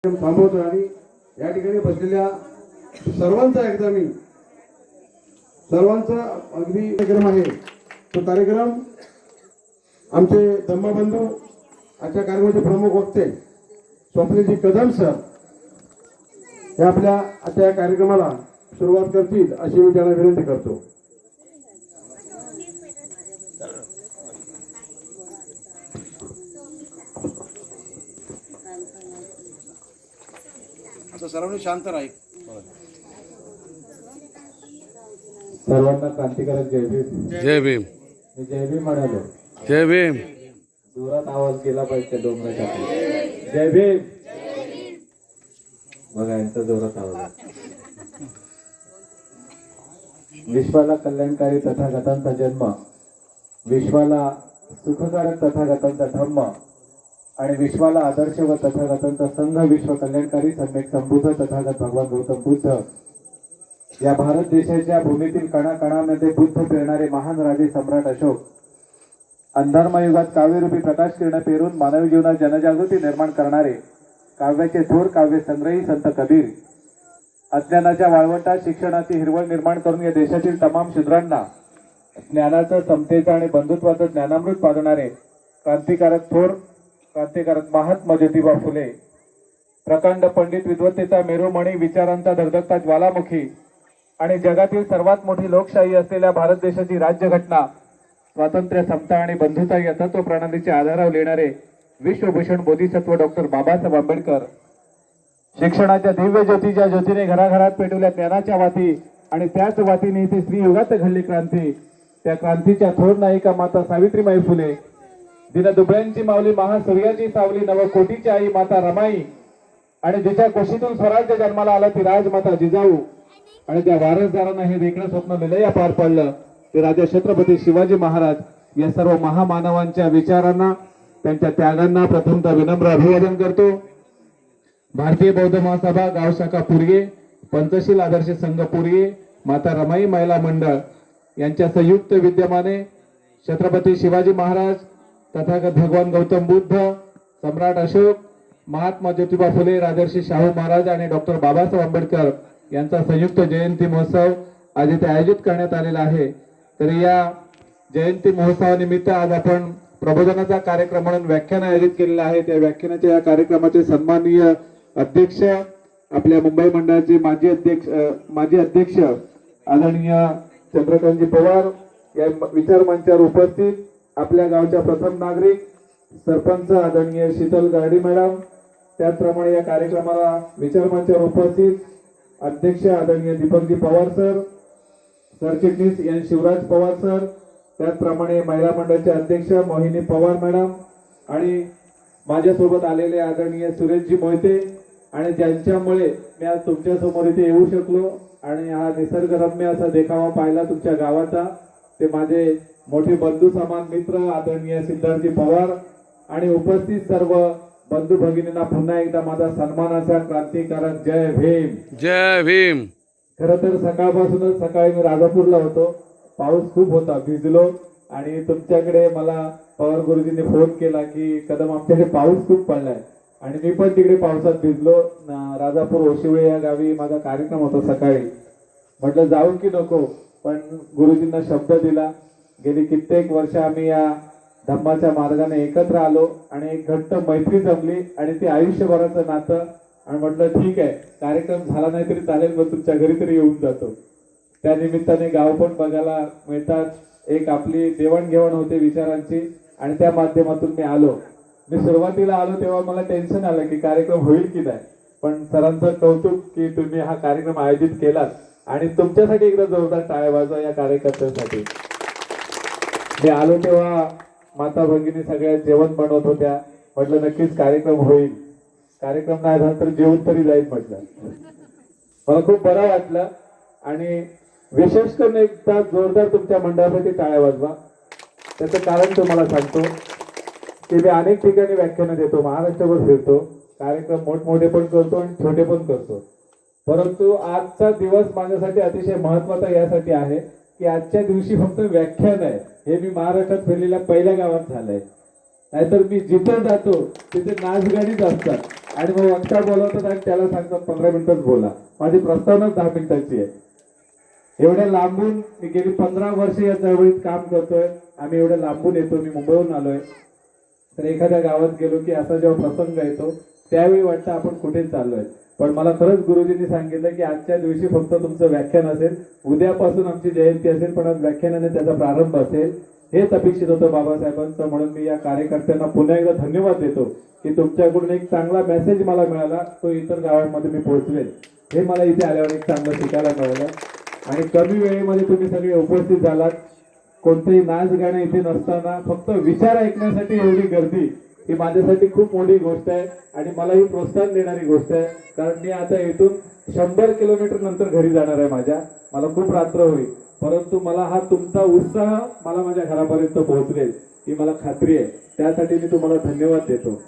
थांबवतो आणि या ठिकाणी बसलेल्या सर्वांचा एकदा मी सर्वांचा अगदी कार्यक्रम आहे तो कार्यक्रम आमचे धम्मबंधू आजच्या कार्यक्रमाचे प्रमुख वक्ते स्वप्नीलजी कदम सर हे आपल्या आजच्या कार्यक्रमाला सुरुवात करतील अशी मी त्यांना विनंती करतो. सर्वांनी शांत राहील. सर्वांना क्रांतिकारक जय भीम. जय भीम. मी जय भीम म्हणालो. जय भीम. जोरात आवाज केला पाहिजे डोंगरासाठी. जय भीम. बघा यांचा जोरात आवाज. विश्वाला कल्याणकारी तथागतांचा जन्म, विश्वाला सुखकारक तथागतांचा धम्म आणि विश्वाला आदर्श व तथागतांचा संघ विश्व कल्याणकारी सम्यक संबुद्ध तथागत भगवान गौतम बुद्ध या भारत देशाच्या भूमीतील कणाकणामध्ये बुद्ध फिरणारे महान राजे सम्राट अशोक अंधारमय युगात काव्यरूपी प्रकाश किरण पेरून मानवी जीवनात जनजागृती निर्माण करणारे काव्याचे थोर काव्य संग्रही संत कबीर अज्ञानाच्या वाळवंटात शिक्षणाची हिरवळ निर्माण करून या देशातील तमाम शूद्रांना ज्ञानाचं समतेचं आणि बंधुत्वाचं ज्ञानामृत पाजणारे क्रांतिकारक थोर क्रांतिकारक महात्मा ज्योतिबा फुले प्रकांड पंडित विद्वत्तेचा मेरुमणी विचारांचा धगधगता ज्वालामुखी आणि जगातील सर्वात मोठी लोकशाही असलेल्या भारत देशाची राज्यघटना स्वातंत्र्य समता आणि बंधुता या तत्व प्रणालीच्या आधारावर लिहिणारे विश्वभूषण बोधिसत्व डॉक्टर बाबासाहेब आंबेडकर शिक्षणाच्या दिव्य ज्योतीच्या ज्योतीने घराघरात पेटवल्या ज्ञानाच्या वाती आणि त्याच वातीने इथे स्त्रीयुगात घडली क्रांती. त्या क्रांतीच्या थोर नायिका माता सावित्रीबाई फुले दिनदुबळ्यांची माऊली महासूर्याची सावली नवकोटीची आई माता रमाई आणि जिच्या कुशीतून स्वराज्य जन्माला आला ती राजमाता जिजाऊ आणि त्या वारसदारांना हे देखणं स्वप्न विलया पार पडलं ते राजा छत्रपती शिवाजी महाराज या सर्व महामानवांच्या विचारांना त्यांच्या त्यागांना प्रथमतः विनम्र अभिवादन करतो. भारतीय बौद्ध महासभा गाव शाखा पुरगे पंचशील आदर्श संघ पुरगे माता रमाई महिला मंडळ यांच्या संयुक्त विद्यमाने छत्रपती शिवाजी महाराज तथागत भगवान गौतम बुद्ध सम्राट अशोक महात्मा ज्योतिबा फुले राजर्षी शाहू महाराज आणि डॉक्टर बाबासाहेब आंबेडकर यांचा संयुक्त जयंती महोत्सव आज इथे आयोजित करण्यात आलेला आहे. तर या जयंती महोत्सवानिमित्त आज आपण प्रबोधनाचा कार्यक्रम म्हणून व्याख्यान आयोजित केलेलं आहे. त्या व्याख्यानाच्या या कार्यक्रमाचे सन्माननीय अध्यक्ष आपल्या मुंबई मंडळाचे माजी अध्यक्ष आदरणीय चंद्रकांतजी पवार या विचार मंचावर उपस्थित आपल्या गावच्या प्रथम नागरिक सरपंच आदरणीय शीतल गारडी मॅडम त्याचप्रमाणे या कार्यक्रमाला विचार मंचावर उपस्थित अध्यक्ष आदरणीय दीपकजी पवार सर सरचिटणीस एन शिवराज पवार सर त्याचप्रमाणे महिला मंडळाचे अध्यक्ष मोहिनी पवार मॅडम आणि माझ्यासोबत आलेले आदरणीय सुरेशजी मोहिते आणि ज्यांच्यामुळे मी आज तुमच्या समोर इथे येऊ शकलो आणि हा निसर्गरम्य असा देखावा पाहिला तुमच्या गावाचा ते माझे मोठे बंधू समान मित्र आदरणीय सिद्धार्थजी पवार आणि उपस्थित सर्व बंधू भगिनींना पुन्हा एकदा माझा सन्मानाचा क्रांतिकारक जय भीम. जय भीम. खरं तर सकाळपासूनच सकाळी मी राजापूरला होतो. पाऊस खूप होता भिजलो आणि तुमच्याकडे मला पवार गुरुजींनी फोन केला की कदम आमच्याकडे पाऊस खूप पडलाय आणि मी पण तिकडे पावसात भिजलो. राजापूर ओशिवळे या गावी माझा कार्यक्रम होता सकाळी. म्हटलं जाऊ की नको पण गुरुजींना शब्द दिला. गेली कित्येक वर्ष आम्ही या धम्माच्या मार्गाने एकत्र आलो आणि एक घट्ट मैत्री जमली आणि ती आयुष्यभराचं नातं आणि म्हटलं ठीक आहे कार्यक्रम झाला नाही तरी चालेल पण तुमच्या घरी तरी येऊन जातो. त्या निमित्ताने गाव पण बघायला मिळतात. एक आपली देवाणघेवाण होते विचारांची आणि त्या माध्यमातून मी आलो. मी सुरुवातीला आलो तेव्हा मला टेन्शन आलं की कार्यक्रम होईल की नाही पण सरांचं कौतुक की तुम्ही हा कार्यक्रम आयोजित केलात आणि तुमच्यासाठी एकदा जोरदार टाळ्या वाजवा या कार्यकर्त्यांसाठी. मी आलो तेव्हा माता भगिनी सगळ्या जेवण बनवत होत्या. म्हटलं नक्कीच कार्यक्रम होईल. कार्यक्रम नाही झाला तर जेवण तरी जाईल म्हटलं. मला खूप बरं वाटलं आणि विशेष करून एकदा जोरदार तुमच्या मंडळासाठी टाळ्या वाजवा. त्याचं कारण तुम्हाला सांगतो की मी अनेक ठिकाणी व्याख्यानं देतो महाराष्ट्रभर फिरतो कार्यक्रम मोठमोठे पण करतो आणि छोटे पण करतो परंतु आजचा दिवस माझ्यासाठी अतिशय महत्वाचा यासाठी आहे की आजच्या दिवशी फक्त व्याख्यान आहे हे मी महाराष्ट्रात फिरलेल्या पहिल्या गावात झालंय. नाहीतर मी जिथे जातो तिथे नाचगाणीच असतात. आणि मग वक्ता बोलवतात आणि त्याला सांगतात 15 मिनिटच बोला. माझी प्रस्तावनाच 10 मिनिटाची आहे. एवढ्या लांबून मी गेली 15 वर्ष या चळवळीत काम करतोय. आम्ही एवढ्या लांबून येतो. मी मुंबईहून आलोय. तर एखाद्या गावात गेलो की असा जेव्हा प्रसंग येतो त्यावेळी वाटतं आपण कुठे चाललोय. पण मला खरंच गुरुजींनी सांगितलं की आजच्या दिवशी फक्त तुमचं व्याख्यान असेल, उद्यापासून आमची जयंती असेल, पण आज व्याख्यानाने त्याचा प्रारंभ असेल. हेच अपेक्षित होतं बाबासाहेबांचं. म्हणून मी या कार्यकर्त्यांना पुन्हा एकदा धन्यवाद देतो की तुमच्याकडून एक चांगला मेसेज मला मिळाला, तो इतर गावांमध्ये मी पोहोचवेल. हे मला इथे आल्यावर एक चांगलं शिकायला मिळालं. आणि कमी वेळेमध्ये तुम्ही सगळे उपस्थित झालात. कोणतेही नाच गाणं इथे नसताना फक्त विचार ऐकण्यासाठी एवढी गर्दी, ही माझ्यासाठी खूप मोठी गोष्ट आहे आणि मला ही प्रोत्साहन देणारी गोष्ट आहे. कारण मी आता इथून 100 किलोमीटर नंतर घरी जाणार आहे. मला खूप रात्र होईल, परंतु मला हा तुमचा उत्साह मला माझ्या घरापर्यंत पोहोचवेल ही मला खात्री आहे. त्यासाठी मी तुम्हाला धन्यवाद देतो.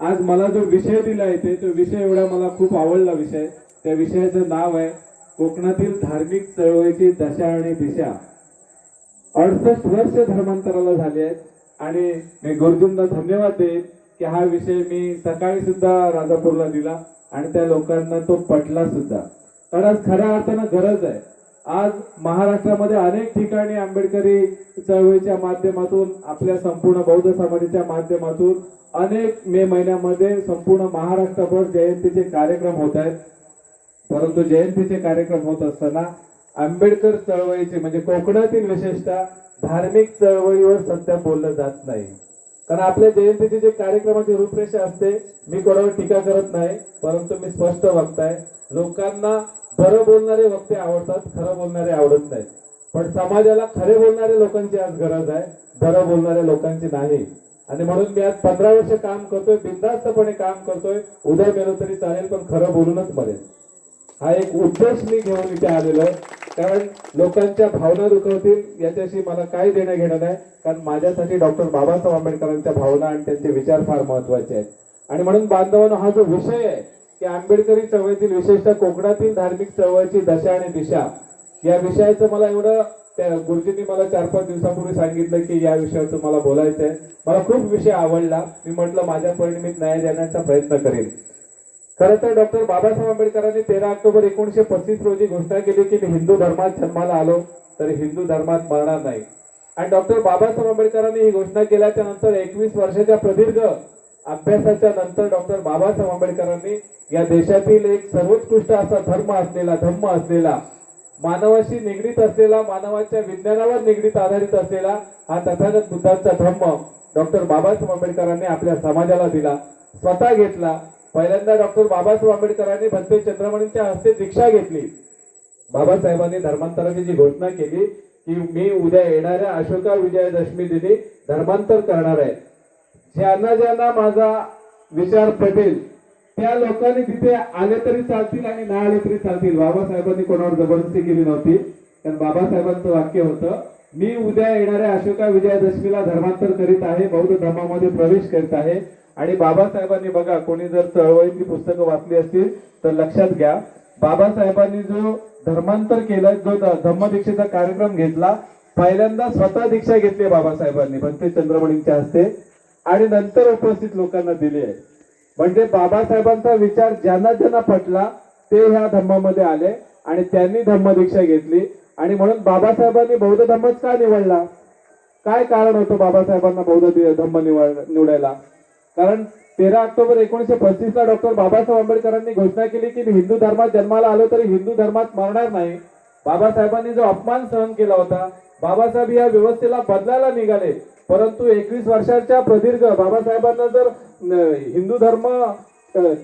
आज मला जो विषय दिला इथे, तो विषय एवढा मला खूप आवडला विषय. त्या विषयाचं नाव आहे कोकणातील धार्मिक चळवळीची दशा आणि दिशा. 68 वर्ष धर्मांतराला झाले आहेत आणि मी गुरुजींना धन्यवाद देईन की हा विषय मी सकाळी सुद्धा राजापूरला दिला आणि त्या लोकांना तो पटला सुद्धा. कारण आज खऱ्या अर्थानं गरज आहे. आज महाराष्ट्रामध्ये अनेक ठिकाणी आंबेडकरी चळवळीच्या माध्यमातून, आपल्या संपूर्ण बौद्ध समाजाच्या माध्यमातून अनेक मे महिन्यामध्ये संपूर्ण महाराष्ट्रभर जयंतीचे कार्यक्रम होत आहेत. परंतु जयंतीचे कार्यक्रम होत असताना आंबेडकर चळवळीचे म्हणजे कोकणातील विशेषतः धार्मिक चळवळीवर सध्या बोललं जात नाही. कारण आपल्या जयंतीचे जे कार्यक्रमाची रूपरेषा असते, मी कोणावर टीका करत नाही, परंतु मी स्पष्ट वक्ताय. लोकांना खरं बोलणारे वक्ते आवडतात, खरं बोलणारे आवडत नाहीत. पण समाजाला खरे बोलणारे लोकांची आज गरज आहे, खरं बोलणाऱ्या लोकांची नाही. आणि म्हणून मी आज 15 वर्ष काम करतोय, बिनधास्तपणे काम करतोय. उद्या मेलो तरी चालेल, पण खरं बोलूनच मरेल. हा एक उद्देश मी घेऊन इथे आलेलो आहे. कारण लोकांच्या भावना दुखवतील याच्याशी मला काही देणं घेणं नाही. कारण माझ्यासाठी डॉक्टर बाबासाहेब आंबेडकरांच्या भावना आणि त्यांचे विचार फार महत्वाचे आहेत. आणि म्हणून बांधवांनो, हा जो विषय आहे की आंबेडकरी चळवळीतील विशेषतः कोकणातील धार्मिक चळवळीची दशा आणि दिशा, या विषयाचं मला एवढं त्या गुरुजींनी मला 4-5 दिवसापूर्वी सांगितलं की या विषयावर तुम्हाला बोलायचं आहे. मला खूप विषय आवडला. मी म्हटलं माझ्या परिणिमीत न्याय देण्याचा प्रयत्न करेन. खरं तर डॉक्टर बाबासाहेब आंबेडकरांनी 13 ऑक्टोबर 1935 रोजी घोषणा केली की मी हिंदू धर्मात जन्माला आलो तरी हिंदू धर्मात मरणार नाही. आणि डॉक्टर बाबासाहेब आंबेडकरांनी ही घोषणा केल्याच्या नंतर 21 वर्षाच्या प्रदीर्घ अभ्यासाच्या नंतर डॉक्टर बाबासाहेब आंबेडकरांनी या देशातील एक सर्वोत्कृष्ट असा धर्म असलेला, मानवाशी निगडीत असलेला, मानवाच्या विज्ञानावर निगडीत आधारित असलेला हा तथागत बुद्धांचा धर्म डॉक्टर बाबासाहेब आंबेडकरांनी आपल्या समाजाला दिला, स्वतः घेतला. पहिल्यांदा डॉक्टर बाबासाहेब आंबेडकरांनी भंते चंद्रमणींच्या हस्ते दीक्षा घेतली. बाबासाहेबांनी धर्मांतराची जी घोषणा केली की मी उद्या येणाऱ्या अशोका विजयादशमी दिनी धर्मांतर करणार आहे. ज्यांना माझा विचार पटेल त्या लोकांनी तिथे आले तरी चालतील आणि नाही आले तरी चालतील. बाबासाहेबांनी कोणावर जबरदस्ती केली नव्हती. कारण बाबासाहेबांचं वाक्य होतं, मी उद्या येणाऱ्या अशोका विजयादशमीला धर्मांतर करीत आहे, बौद्ध धर्मामध्ये प्रवेश करीत आहे. आणि बाबासाहेबांनी बघा, कोणी जर चळवळीची पुस्तकं वाचली असतील तर लक्षात घ्या, बाबासाहेबांनी जो धर्मांतर केलं, जो धम्मदीक्षेचा कार्यक्रम घेतला, पहिल्यांदा स्वतः दीक्षा घेतली बाबासाहेबांनी भंते चंद्रमणींच्या हस्ते आणि नंतर उपस्थित लोकांना दिली आहे. म्हणजे बाबासाहेबांचा विचार ज्यांना पटला ते ह्या धम्मामध्ये आले आणि त्यांनी धम्मदीक्षा घेतली. आणि म्हणून बाबासाहेबांनी बौद्ध धम्मच का निवडला? काय कारण होतं बाबासाहेबांना बौद्ध धम्म निवडायला? कारण 13 ऑक्टोबर 1935 ला डॉक्टर बाबासाहेब आंबेडकरांनी घोषणा केली की मी हिंदू धर्मात जन्माला आलो तरी हिंदू धर्मात मरणार नाही. बाबासाहेबांनी जो अपमान सहन केला होता, बाबासाहेब या व्यवस्थेला बदलायला निघाले. परंतु 21 वर्षाच्या प्रदीर्घ बाबासाहेबांना जर हिंदू धर्म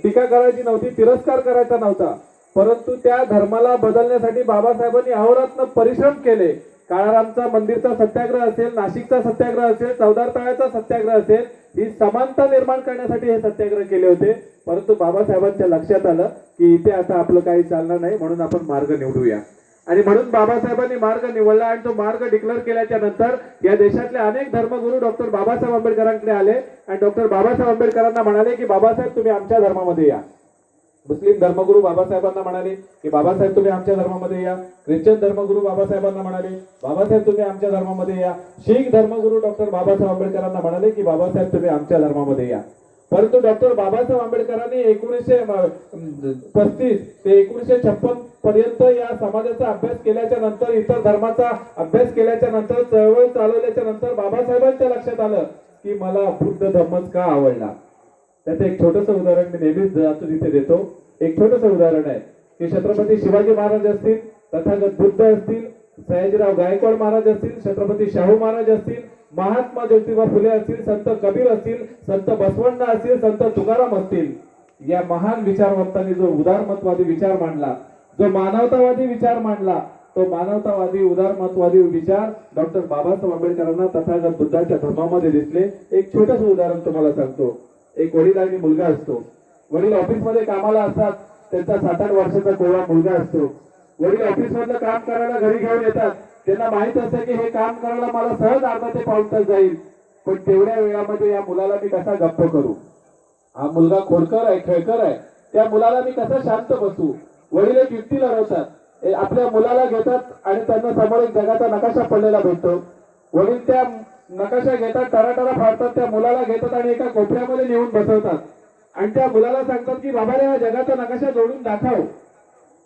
टीका करायची नव्हती, तिरस्कार करायचा नव्हता, परंतु त्या धर्माला बदलण्यासाठी बाबासाहेबांनी अहोरात्र परिश्रम केले. काळारामचा मंदिरचा सत्याग्रह असेल, नाशिकचा सत्याग्रह असेल, चौदार तळ्याचा सत्याग्रह असेल, ही समानता निर्माण करण्यासाठी हे सत्याग्रह केले होते. परंतु बाबासाहेबांच्या लक्षात आलं की इथे आता आपलं काही चालणार नाही, म्हणून आपण मार्ग निवडूया. आणि म्हणून बाबासाहेबांनी मार्ग निवडला आणि तो मार्ग डिक्लेअर केल्याच्या नंतर या देशातले अनेक धर्मगुरू डॉक्टर बाबासाहेब आंबेडकरांकडे आले आणि डॉक्टर बाबासाहेब आंबेडकरांना म्हणाले की बाबासाहेब तुम्ही आमच्या धर्मामध्ये या. मुस्लिम धर्मगुरू बाबासाहेबांना म्हणाले की बाबासाहेब तुम्ही आमच्या धर्मामध्ये या. ख्रिश्चन धर्मगुरू बाबासाहेबांना म्हणाले बाबासाहेब तुम्ही आमच्या धर्मामध्ये या. शीख धर्मगुरू डॉक्टर बाबासाहेब आंबेडकरांना म्हणाले की बाबासाहेब तुम्ही आमच्या धर्मामध्ये या. परंतु डॉक्टर बाबासाहेब आंबेडकरांनी 1935 ते 1956 पर्यंत या समाजाचा अभ्यास केल्याच्या नंतर, इतर धर्माचा अभ्यास केल्याच्या नंतर, चळवळ चालवल्याच्या नंतर बाबासाहेबांच्या लक्षात आलं की मला बुद्ध धम्मच का आवडला. त्याचं एक छोटस उदाहरण मी नेहमीच जातो तिथे देतो. एक छोटस उदाहरण आहे की छत्रपती शिवाजी महाराज असतील, तथागत बुद्ध असतील, सयाजीराव गायकवाड महाराज असतील, छत्रपती शाहू महाराज असतील, महात्मा ज्योतिबा फुले असतील, संत कबीर असतील, संत बसवण्णा असतील, संत तुकाराम असतील, या महान विचारवंतांनी जो उदारमतवादी विचार मांडला, जो मानवतावादी विचार मांडला, तो मानवतावादी उदारमतवादी विचार डॉक्टर बाबासाहेब आंबेडकरांना तथागत बुद्धाच्या धर्मामध्ये दिसले. एक छोटस उदाहरण तुम्हाला सांगतो. एक वडील आणि मुलगा असतो. वडील ऑफिसमध्ये कामाला असतात. त्यांचा 7-8 वर्षाचा कोवळा मुलगा असतो. वडील ऑफिस मधलं काम करायला घरी घेऊन येतात. त्यांना माहित असतं की हे काम करायला मला सहज अर्धा ते पाऊण तास जाईल, पण तेवढ्या वेळामध्ये या मुलाला मी कसा गप्प करू. हा मुलगा खोडकर आहे, खेळकर आहे, त्या मुलाला मी कसा शांत बसू. वडील एक युक्ती लढवतात. आपल्या मुलाला घेतात आणि त्यांना समोर एक जगाचा नकाशा पडलेला भेटतो. वडील त्या नकाशा घेतात, टराटरा फाडतात, त्या मुलाला घेतात आणि एका कोपऱ्यामध्ये नेऊन बसवतात आणि त्या मुलाला सांगतात की बाबा रे हा जगाचा नकाशा जोडून दाखव.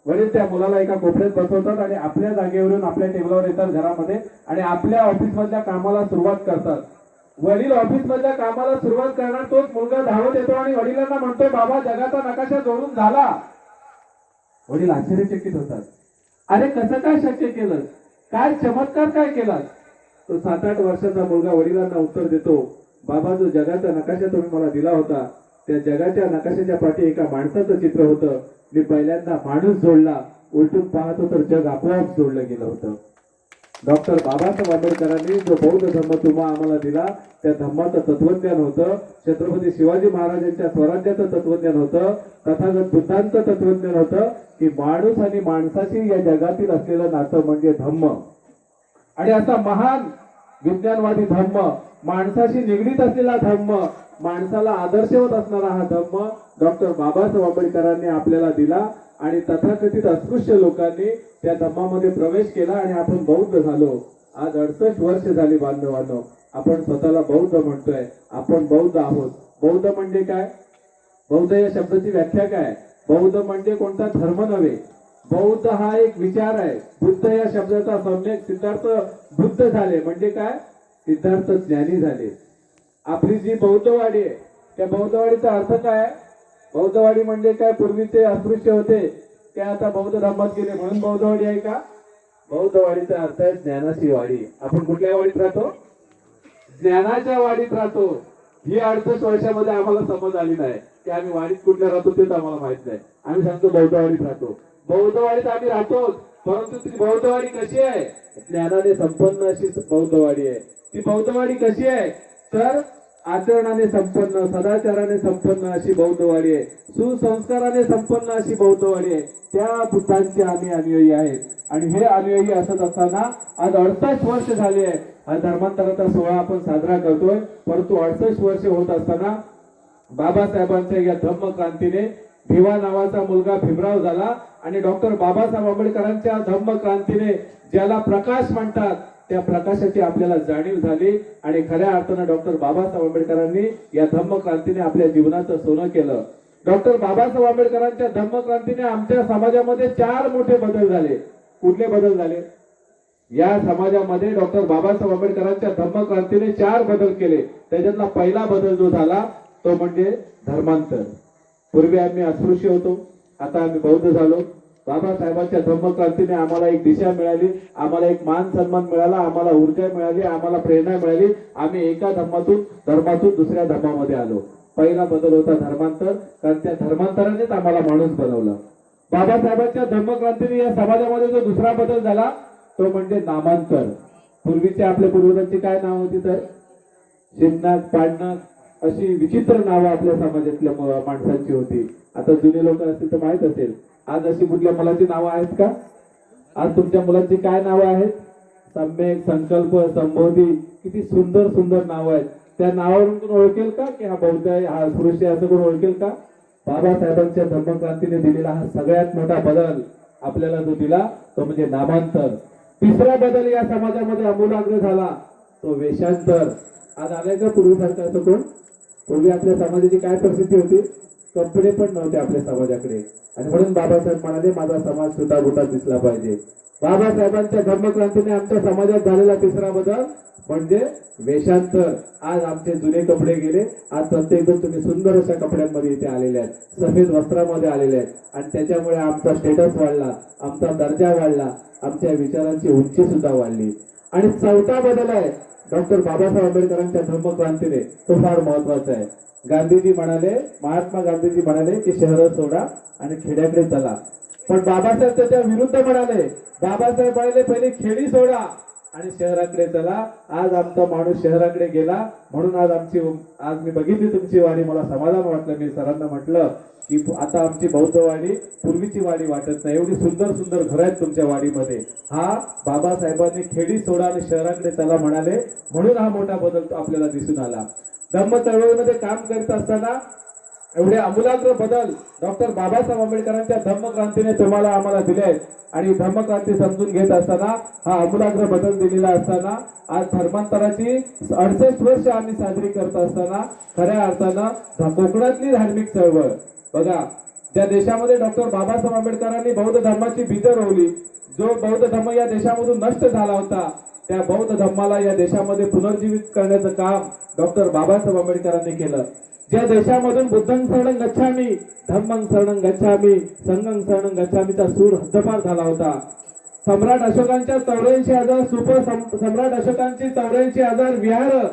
वडील त्या मुलाला एका कोपऱ्यात बसवतात आणि आपल्या जागेवरून आपल्या टेबलावर येतात घरामध्ये आणि आपल्या ऑफिस मधल्या कामाला सुरुवात करतात. वडील ऑफिस मधल्या कामाला सुरुवात करणार, तोच मुलगा धावत येतो आणि वडिलांना म्हणतो बाबा जगाचा नकाशा जोडून झाला. वडील आश्चर्यचकित होतात. अरे कसं काय शक्य केलं, काय चमत्कार काय केला. तो 7-8 वर्षाचा मुलगा वडिलांना उत्तर देतो, बाबा जो जगाचा नकाशा तुम्ही मला दिला होता, त्या जगाच्या नकाशाच्या पाठी एका माणसाचं चित्र होतं. मी पहिल्यांदा माणूस जोडला, उलटून पाहतो तर जग आपोआप जोडलं गेलं होतं. डॉक्टर बाबासाहेब आंबेडकरांनी जो बौद्ध धम्म तुम्हा आम्हाला दिला, त्या धम्माचं तत्वज्ञान होतं. छत्रपती शिवाजी महाराजांच्या स्वराज्याचं तत्वज्ञान होतं. तथागत बुद्धांचं तत्वज्ञान होतं की माणूस आणि माणसाशी या जगातील असलेलं नातं म्हणजे धम्म. आणि असा महान विज्ञानवादी धम्म, माणसाशी निगडीत असलेला धम्म, माणसाला आदर्शवत असणारा हा धम्म डॉक्टर बाबासाहेब आंबेडकरांनी आपल्याला दिला आणि तथाकथित अस्पृश्य लोकांनी त्या धम्मामध्ये प्रवेश केला आणि आपण बौद्ध झालो. आज 68 वर्ष झाली बांधवांनो, आपण स्वतःला बौद्ध म्हणतोय. आपण बौद्ध आहोत. बौद्ध म्हणजे काय? बौद्ध या शब्दाची व्याख्या काय? बौद्ध म्हणजे कोणता धर्म नव्हे. बौद्ध हा एक विचार आहे. बुद्ध या शब्दाचा सम्यक सिद्धार्थ बुद्ध झाले म्हणजे काय? सिद्धार्थ ज्ञानी झाले. आपली जी बौद्धवाडी आहे, त्या बौद्धवाडीचा अर्थ काय? बौद्धवाडी म्हणजे काय? पूर्वीचे अस्पृश्य होते ते आता बौद्ध धर्मात गेले म्हणून बौद्धवाडी आहे का? बौद्धवाडीचा अर्थ आहे ज्ञानाची वाडी. आपण कुठल्या वाडीत राहतो? ज्ञानाच्या वाडीत राहतो. ही 68 वर्षामध्ये आम्हाला समज आली नाही की आम्ही वाडीत कुठल्या राहतो तेच आम्हाला माहित नाही. आम्ही सांगतो बौद्धवाडीत राहतो. बौद्धवाडीत आम्ही राहतो, परंतु ती बौद्धवाडी कशी आहे? ज्ञानाने संपन्न अशी बौद्धवाडी आहे. ती बौद्धवाडी कशी आहे? तर आचरणाने संपन्न, सदाचाराने संपन्न अशी बौद्धवाडी आहे. सुसंस्काराने संपन्न अशी बौद्धवाडी आहे. त्या बुद्धांचे आम्ही अनुयायी आहेत आणि हे अनुयायी असत असताना आज 68 वर्ष झाले आहे. हा धर्मांतराचा सोहळा आपण साजरा करतोय, परंतु 68 वर्ष होत असताना बाबासाहेबांच्या या धम्म क्रांतीने भिवा नावाचा मुलगा भीमराव झाला आणि डॉक्टर बाबासाहेब आंबेडकरांच्या धम्म क्रांतीने ज्याला प्रकाश म्हणतात त्या प्रकाशाची आपल्याला जाणीव झाली आणि खऱ्या अर्थानं डॉक्टर बाबासाहेब आंबेडकरांनी या धम्म क्रांतीने आपल्या जीवनाचं सोनं केलं. डॉक्टर बाबासाहेब आंबेडकरांच्या धम्म क्रांतीने आमच्या समाजामध्ये 4 मोठे बदल झाले. कुठले बदल झाले? या समाजामध्ये डॉक्टर बाबासाहेब आंबेडकरांच्या धम्म क्रांतीने 4 बदल केले. त्याच्यातला पहिला बदल जो झाला तो म्हणजे धर्मांतर. पूर्वी आम्ही अस्पृश्य होतो, आता आम्ही बौद्ध झालो. बाबासाहेबांच्या धम्म क्रांतीने आम्हाला एक दिशा मिळाली, आम्हाला एक मान सन्मान मिळाला, आम्हाला ऊर्जा मिळाली, आम्हाला प्रेरणा मिळाली. आम्ही एका धर्मातून दुसऱ्या धर्मामध्ये आलो. पहिला बदल होता धर्मांतर, कारण त्या धर्मांतरानेच आम्हाला माणूस बनवलं. बाबासाहेबांच्या धम्म क्रांतीने या समाजामध्ये जो दुसरा बदल झाला तो म्हणजे नामांतर. पूर्वीचे आपल्या पूर्वजांची काय नाव होती? तर शिवनाथ, पाडनाथ अशी विचित्र नावं आपल्या समाजातल्या माणसांची होती. आता जुने लोक असतील तर माहित असेल. आज अशी कुठल्या मुलाची नावं आहेत का? आज तुमच्या मुलांची काय नावं आहेत? सम्यक, संकल्प, संबोधी, किती सुंदर सुंदर नावं आहेत. त्या नावावरून कोण ओळखेल का की हा बौद्ध आहे, हा अस्पृश्य आहे असं कोण ओळखेल का? बाबासाहेबांच्या धम्म क्रांतीने दिलेला हा सगळ्यात मोठा बदल आपल्याला जो दिला तो म्हणजे नामांतर. तिसरा बदल या समाजामध्ये आमूलाग्र झाला तो वेशांतर. आज आलाय का पूर्वीसारखं असं कोण? पूर्वी आपल्या समाजाची काय परिस्थिती होती, कपडे पण नव्हते आपल्या समाजाकडे, आणि म्हणून बाबासाहेब म्हणाले माझा समाज सुटाबुटा दिसला पाहिजे. बाबासाहेबांच्या धर्मक्रांतीने आमच्या समाजात झालेला तिसरा बदल म्हणजे वेषांतर. आज आमचे जुने कपडे गेले, आज प्रत्येक जण तुम्ही सुंदर अशा कपड्यांमध्ये इथे आलेले आहेत, सफेद वस्त्रामध्ये आलेले आहेत, आणि त्याच्यामुळे आमचा स्टेटस वाढला, आमचा दर्जा वाढला, आमच्या विचारांची उंची सुद्धा वाढली. आणि चौथा बदल आहे डॉक्टर बाबासाहेब आंबेडकरांच्या धर्मक्रांतीने, तो फार महत्वाचा आहे. गांधीजी म्हणाले, महात्मा गांधीजी म्हणाले की शहरं सोडा आणि खेड्याकडे चला, पण बाबासाहेब त्याच्या विरुद्ध म्हणाले. बाबासाहेब म्हणाले पहिले खेडी सोडा आणि शहराकडे चला. आज आमचा माणूस शहराकडे गेला, म्हणून आज मी बघितली तुमची वाडी, मला समाधान वाटलं. मी सरांना म्हटलं की आता आमची बौद्ध वाडी पूर्वीची वाडी वाटत नाही, एवढी सुंदर सुंदर घरं आहेत तुमच्या वाडीमध्ये. हा बाबासाहेबांनी खेडी सोडा आणि शहराकडे चला म्हणाले, म्हणून हा मोठा बदल आपल्याला दिसून आला. धम्म चळवळीमध्ये काम करीत असताना एवढे आमूलाग्र बदल डॉक्टर बाबासाहेब आंबेडकरांच्या धम्मक्रांतीने तुम्हाला आम्हाला दिले आहेत. आणि धम्मक्रांती समजून घेत असताना, हा आमूलाग्र बदल दिलेला असताना, आज धर्मांतराची 68 वर्ष आम्ही साजरी करत असताना खऱ्या अर्थानं कोकणातली धार्मिक चळवळ बघा, ज्या देशामध्ये डॉक्टर बाबासाहेब आंबेडकरांनी बौद्ध धर्माची बीजं रोवली, जो बौद्ध धर्म या देशामधून नष्ट झाला होता, त्या बौद्ध धर्माला या देशामध्ये पुनर्जीवित करण्याचं काम डॉक्टर बाबासाहेब आंबेडकरांनी केलं. ज्या देशामधून बुद्धं शरणं गच्छामी, धम्मं शरणं गच्छामी, संघं शरणं गच्छामीचा सूर हद्दपार झाला होता. सम्राट अशोकांच्या 84,000 सम्राट अशोकांची 84,000 विहार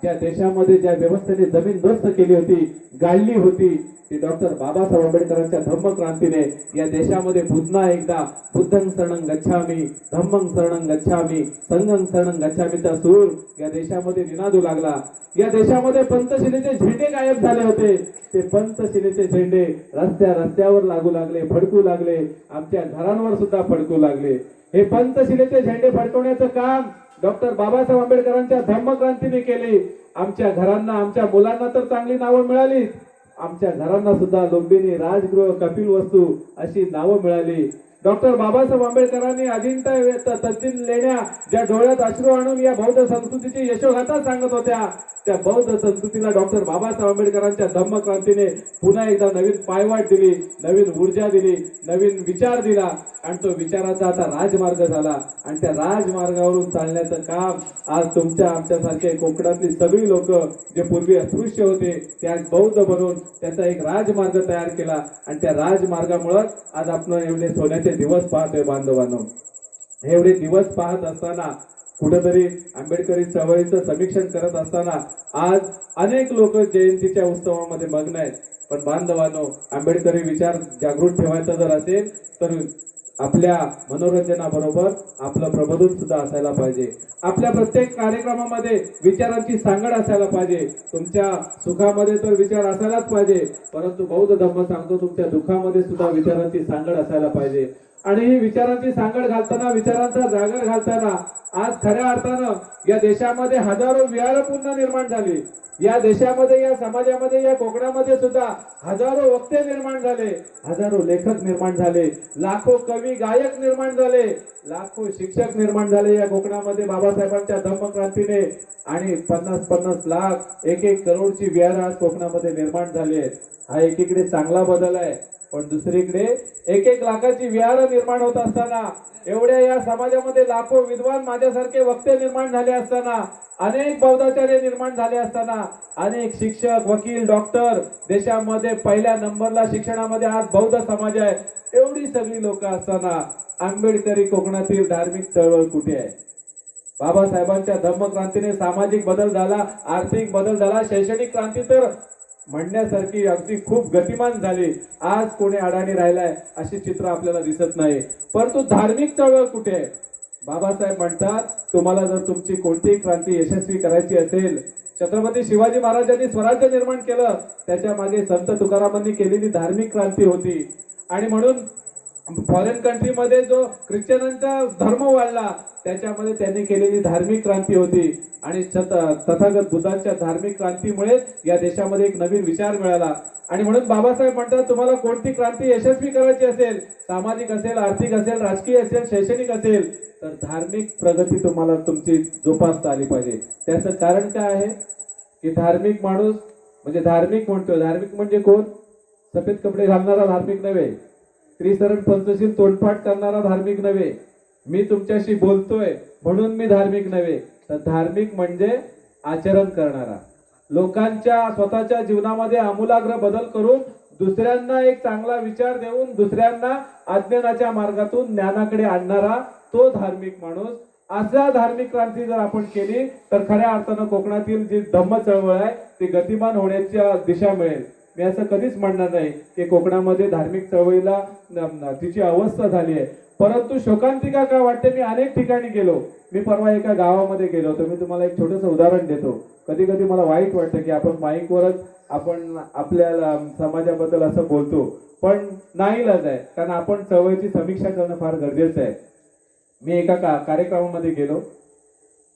ज्या देशामध्ये ज्या व्यवस्थेने जमीन दोस्त केली होती, गाळली होती, ती डॉक्टर बाबासाहेब आंबेडकरांच्या धम्मक्रांतीने या देशामध्ये पुन्हा एकदा बुद्धं शरणं गच्छामी, धम्मं शरणं गच्छामी, संघं शरणं गच्छामीचा सूर या देशामध्ये निनादू लागला. या देशामध्ये पंचशिलेचे झेंडे गायब झाले होते, ते पंचशिलेचे झेंडे रस्त्यावर लागू लागले, फडकू लागले, आमच्या घरांवर सुद्धा फडकू लागले. हे पंचशिलेचे झेंडे फडकवण्याचं काम डॉक्टर बाबासाहेब आंबेडकरांच्या धम्मक्रांतीने केले. आमच्या घरांना, आमच्या मुलांना तर चांगली नावं मिळाली, आमच्या घरांना सुद्धा लुंबिनी, राजगृह, कपिल वस्तू अशी नावं मिळाली. डॉक्टर बाबासाहेब आंबेडकरांनी अजिंठा तज्जिन लेण्या ज्या डोळ्यात अश्रू आणून या बौद्ध संस्कृतीची यशोगाथा सांगत होत्या, त्या बौद्ध संस्कृतीला डॉक्टर बाबासाहेब आंबेडकरांच्या धम्मक्रांतीने पुन्हा एकदा नवीन पायवाट दिली, नवीन ऊर्जा दिली, नवीन विचार दिला, आणि तो विचाराचा आता राजमार्ग झाला. आणि त्या राजमार्गावरून चालण्याचं काम आज तुमच्या आमच्यासारखे कोकणातली सगळी लोक जे पूर्वी अस्पृश्य होते ते आज बौद्ध बनून त्याचा एक राजमार्ग तयार केला. आणि त्या राजमार्गामुळे आज आपण एवढे सोन्याचे दिवस पाहतोय बांधवांनो. हे एवढे दिवस पाहत असताना, कुठेतरी आंबेडकरी चळवळीचं समीक्षण करत असताना आज अनेक लोक जयंतीच्या उत्सवामध्ये मग्न आहेत. पण बांधवांनो, आंबेडकरी विचार जागृत ठेवायचा जर असेल तर आपल्या मनोरंजनाबरोबर आपलं प्रबोधन सुद्धा असायला पाहिजे. आपल्या प्रत्येक कार्यक्रमामध्ये विचारांची सांगड असायला पाहिजे. तुमच्या सुखामध्ये तर विचार असायलाच पाहिजे, परंतु बौद्ध धर्म सांगतो तुमच्या दुःखामध्ये सुद्धा विचारांची सांगड असायला पाहिजे. आणि ही विचारांची सांगड घालताना, विचारांचा जागर घालताना आज खऱ्या अर्थानं या देशामध्ये हजारो विहार पुन्हा निर्माण झाली. या देशामध्ये, या समाजामध्ये, या कोकणामध्ये सुद्धा हजारो वक्ते निर्माण झाले, हजारो लेखक निर्माण झाले, लाखो कवी गायक निर्माण झाले, लाखो शिक्षक निर्माण झाले या कोकणामध्ये बाबासाहेबांच्या धम्मक्रांतीने. आणि 50-50 लाख, 1-1 करोडची विहार आज कोकणामध्ये निर्माण झाली आहेत. हा एकीकडे चांगला बदल आहे, पण दुसरीकडे 1-1 लाखाची विहार निर्माण होत असताना, एवढ्या या समाजामध्ये लाखो विद्वान माझ्यासारखे वक्ते निर्माण झाले असताना, अनेक बौद्धाचार्य निर्माण झाले असताना, अनेक शिक्षक, वकील, डॉक्टर, देशामध्ये पहिल्या नंबरला शिक्षणामध्ये आज बौद्ध समाज आहे, एवढी सगळी लोक असताना आंबेडकरी कोकणातील धार्मिक चळवळ कुठे आहे? बाबासाहेबांच्या धम्मक्रांतीने सामाजिक बदल झाला, आर्थिक बदल झाला, शैक्षणिक क्रांती तर म्हणण्यासारखी अगदी खूप गतिमान झाली. आज कोणी अडाणी राहिलाय अशी चित्र आपल्याला दिसत नाही. परंतु धार्मिक चळवळ कुठे आहे? बाबासाहेब म्हणतात, तुम्हाला जर तुमची कोणतीही क्रांती यशस्वी करायची असेल, छत्रपती शिवाजी महाराजांनी स्वराज्य निर्माण केलं, त्याच्या मागे संत तुकारामांनी केलेली धार्मिक क्रांती होती. आणि म्हणून फॉरेन कंट्रीमध्ये जो ख्रिश्चनांचा धर्म वाढला, त्याच्यामध्ये त्यांनी केलेली धार्मिक क्रांती होती. आणि तथागत बुद्धांच्या धार्मिक क्रांतीमुळे या देशामध्ये एक नवीन विचार मिळाला. आणि म्हणून बाबासाहेब म्हणतात, तुम्हाला कोणती क्रांती यशस्वी करायची असेल, सामाजिक असेल, आर्थिक असेल, राजकीय असेल, शैक्षणिक असेल, तर धार्मिक प्रगती तुम्हाला तुमची जोपासता आली पाहिजे. त्याचं कारण काय आहे की धार्मिक माणूस म्हणजे धार्मिक म्हणतोय. धार्मिक म्हणजे कोण? सफेद कपडे घालणारा धार्मिक नव्हे, त्रिसरण पंचशील तोंडपाठ करणारा धार्मिक नव्हे, मी तुमच्याशी बोलतोय म्हणून मी धार्मिक नव्हे. तर धार्मिक म्हणजे आचरण करणारा, लोकांच्या स्वतःच्या जीवनामध्ये आमूलाग्र बदल करून दुसऱ्यांना एक चांगला विचार देऊन दुसऱ्यांना अज्ञानाच्या मार्गातून ज्ञानाकडे आणणारा तो धार्मिक माणूस. अशा धार्मिक क्रांती जर आपण केली तर खऱ्या अर्थानं कोकणातील जी धम्म चळवळ आहे ती गतिमान होण्याची दिशा मिळेल. मी असं कधीच म्हणणार नाही की कोकणामध्ये धार्मिक चळवळीला तिची अवस्था झाली आहे, परंतु शोकांतिका का वाटते? मी अनेक ठिकाणी गेलो. मी परवा एका गावामध्ये गेलो होतो. मी तुम्हाला एक छोटंसं उदाहरण देतो. कधी कधी मला वाईट वाटतं की आपण माईकवरच आपण आपल्या समाजाबद्दल असं बोलतो, पण नाईलाज आहे, कारण आपण चळवळीची समीक्षा करणं फार गरजेचं आहे. मी एका कार्यक्रमामध्ये गेलो.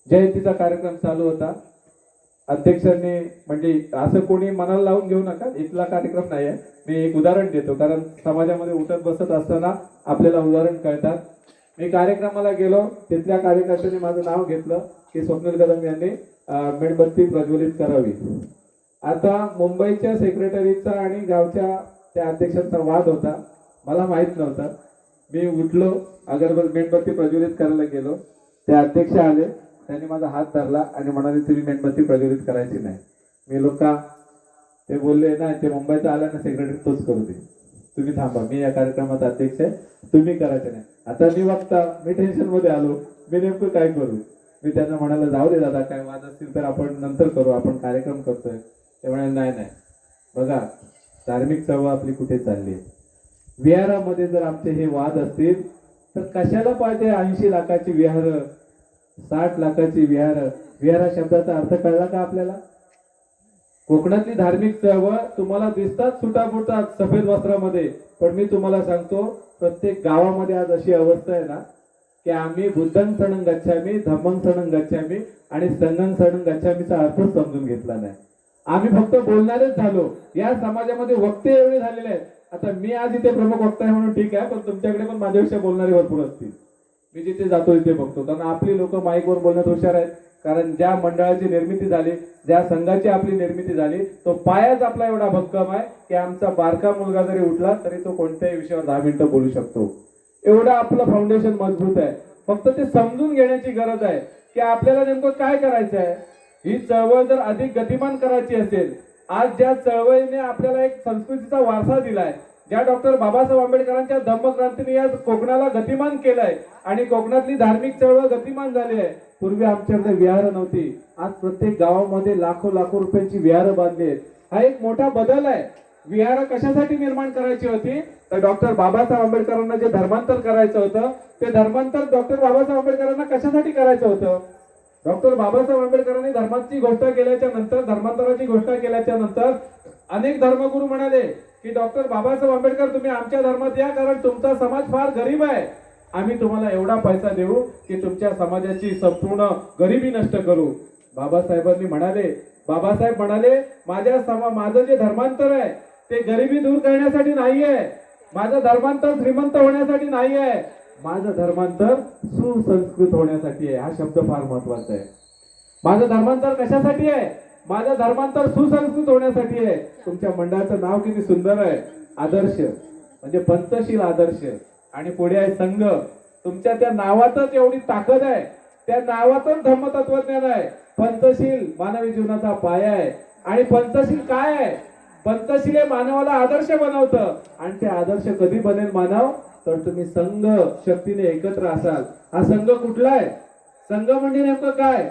जयंतीचा कार्यक्रम चालू होता. अध्यक्षांनी, म्हणजे असं कोणी मनाला लावून घेऊ नका, इथला कार्यक्रम नाही आहे, मी एक उदाहरण देतो, कारण समाजामध्ये उठत बसत असताना आपल्याला उदाहरण कळतात. मी कार्यक्रमाला गेलो. तिथल्या कार्यकर्त्यांनी माझं नाव घेतलं की स्वप्नील कदम यांनी मेणबत्ती प्रज्वलित करावी. आता मुंबईच्या सेक्रेटरीचा आणि गावच्या त्या अध्यक्षांचा वाद होता. मला माहित नव्हता. मी उठलो, मेणबत्ती प्रज्वलित करायला गेलो. ते अध्यक्ष आले, त्यांनी माझा हात धरला आणि म्हणाले तुम्ही मेणबत्ती प्रज्वलित करायची नाही. मी लोका ते बोलले नाही, ते मुंबईचा आला ना सेक्रेटरी, तोच करू दे, तुम्ही थांबा, मी या कार्यक्रमाचा अध्यक्ष आहे, तुम्ही करायचे नाही. आता मी बघता मी टेन्शन मध्ये आलो, मी नेमकं काय करू? मी त्यांना म्हणाला जाऊ दे दादा, काय वाद असतील तर आपण नंतर करू, आपण कार्यक्रम करतोय. ते म्हणाले नाही नाही, बघा धार्मिक चळवळ आपली कुठे चालली आहे. विहारामध्ये जर आमचे हे वाद असतील तर कशाला पाहिजे 80 लाखाची विहार, 60 लाखाची विहार? विहार शब्दाचा अर्थ कळला का आपल्याला? कोकणातली धार्मिक चळवळ तुम्हाला दिसतात सुटाफुटात सफेद वस्त्रामध्ये, पण मी तुम्हाला सांगतो प्रत्येक गावामध्ये आज अशी अवस्था आहे ना की आम्ही बुद्धं शरणं गच्छामी, धम्मं शरणं गच्छामी आणि संघं शरणं गच्छामीचा अर्थच समजून घेतला नाही. आम्ही फक्त बोलणारेच झालो. या समाजामध्ये वक्ते एवढे झालेले आहेत. आता मी आज इथे प्रमुख वक्ता आहे म्हणून ठीक आहे, पण तुमच्याकडे पण माझ्यापेक्षा बोलणारे भरपूर असतील. मी जिथे जातो तिथे बघतो, कारण आपली लोक माईकवर बोलण्यात हुशार आहेत. कारण ज्या मंडळाची निर्मिती झाली, ज्या संघाची आपली निर्मिती झाली, तो पायाच आपला एवढा भक्कम आहे की आमचा बारका मुलगा जरी उठला तरी तो कोणत्याही विषयावर 10 मिनिटं बोलू शकतो. एवढं आपलं फाउंडेशन मजबूत आहे. फक्त ते समजून घेण्याची गरज आहे की आपल्याला नेमकं काय करायचं आहे. ही चळवळ जर अधिक गतिमान करायची असेल, आज ज्या चळवळीने आपल्याला एक संस्कृतीचा वारसा दिलाय, ज्या डॉक्टर बाबासाहेब आंबेडकरांच्या धम्मक्रांतीने या कोकणाला गतिमान केलंय आणि कोकणातली धार्मिक चळवळ गतिमान झाली आहे. पूर्वी आमच्याकडे विहार नव्हती, आज प्रत्येक गावामध्ये लाखो लाखो रुपयांची विहार बांधली आहेत. हा एक मोठा बदल आहे. विहार कशासाठी निर्माण करायची होती? तर डॉक्टर बाबासाहेब आंबेडकरांना जे धर्मांतर करायचं होतं, ते धर्मांतर डॉक्टर बाबासाहेब आंबेडकरांना कशासाठी करायचं होतं? डॉक्टर बाबासाहेब आंबेडकरांनी धर्माची घोषणा केल्याच्या नंतर, धर्मांतराची घोषणा केल्याच्या नंतर अनेक धर्मगुरू म्हणाले की डॉक्टर बाबासाहेब आंबेडकर तुम्ही आमच्या धर्मात या, कारण तुमचा समाज फार गरीब आहे. आम्ही तुम्हाला एवढा पैसा देऊ की तुमच्या समाजाची संपूर्ण गरिबी नष्ट करू. बाबासाहेबांनी म्हणाले, बाबासाहेब म्हणाले माझं जे धर्मांतर आहे ते गरिबी दूर करण्यासाठी नाही आहे, माझं धर्मांतर श्रीमंत होण्यासाठी नाही आहे, माझं धर्मांतर सुसंस्कृत होण्यासाठी आहे. हा शब्द फार महत्वाचा आहे. माझं धर्मांतर कशासाठी आहे? माझं धर्मांतर सुसंस्कृत होण्यासाठी आहे. तुमच्या मंडळाचं नाव किती सुंदर आहे, आदर्श, म्हणजे पंचशील आदर्श, आणि पुढे आहे संघ. तुमच्या त्या नावातच एवढी ताकद आहे, त्या नावातच धम्मतत्वज्ञान आहे. पंचशील मानवी जीवनाचा पाया आहे. आणि पंचशील काय आहे? पंचशील हे मानवाला आदर्श बनवतं. आणि ते आदर्श कधी बनेल मानव? तर तुम्ही संघ शक्तीने एकत्र असाल. हा संघ कुठला आहे? संघ म्हणजे नेमकं काय?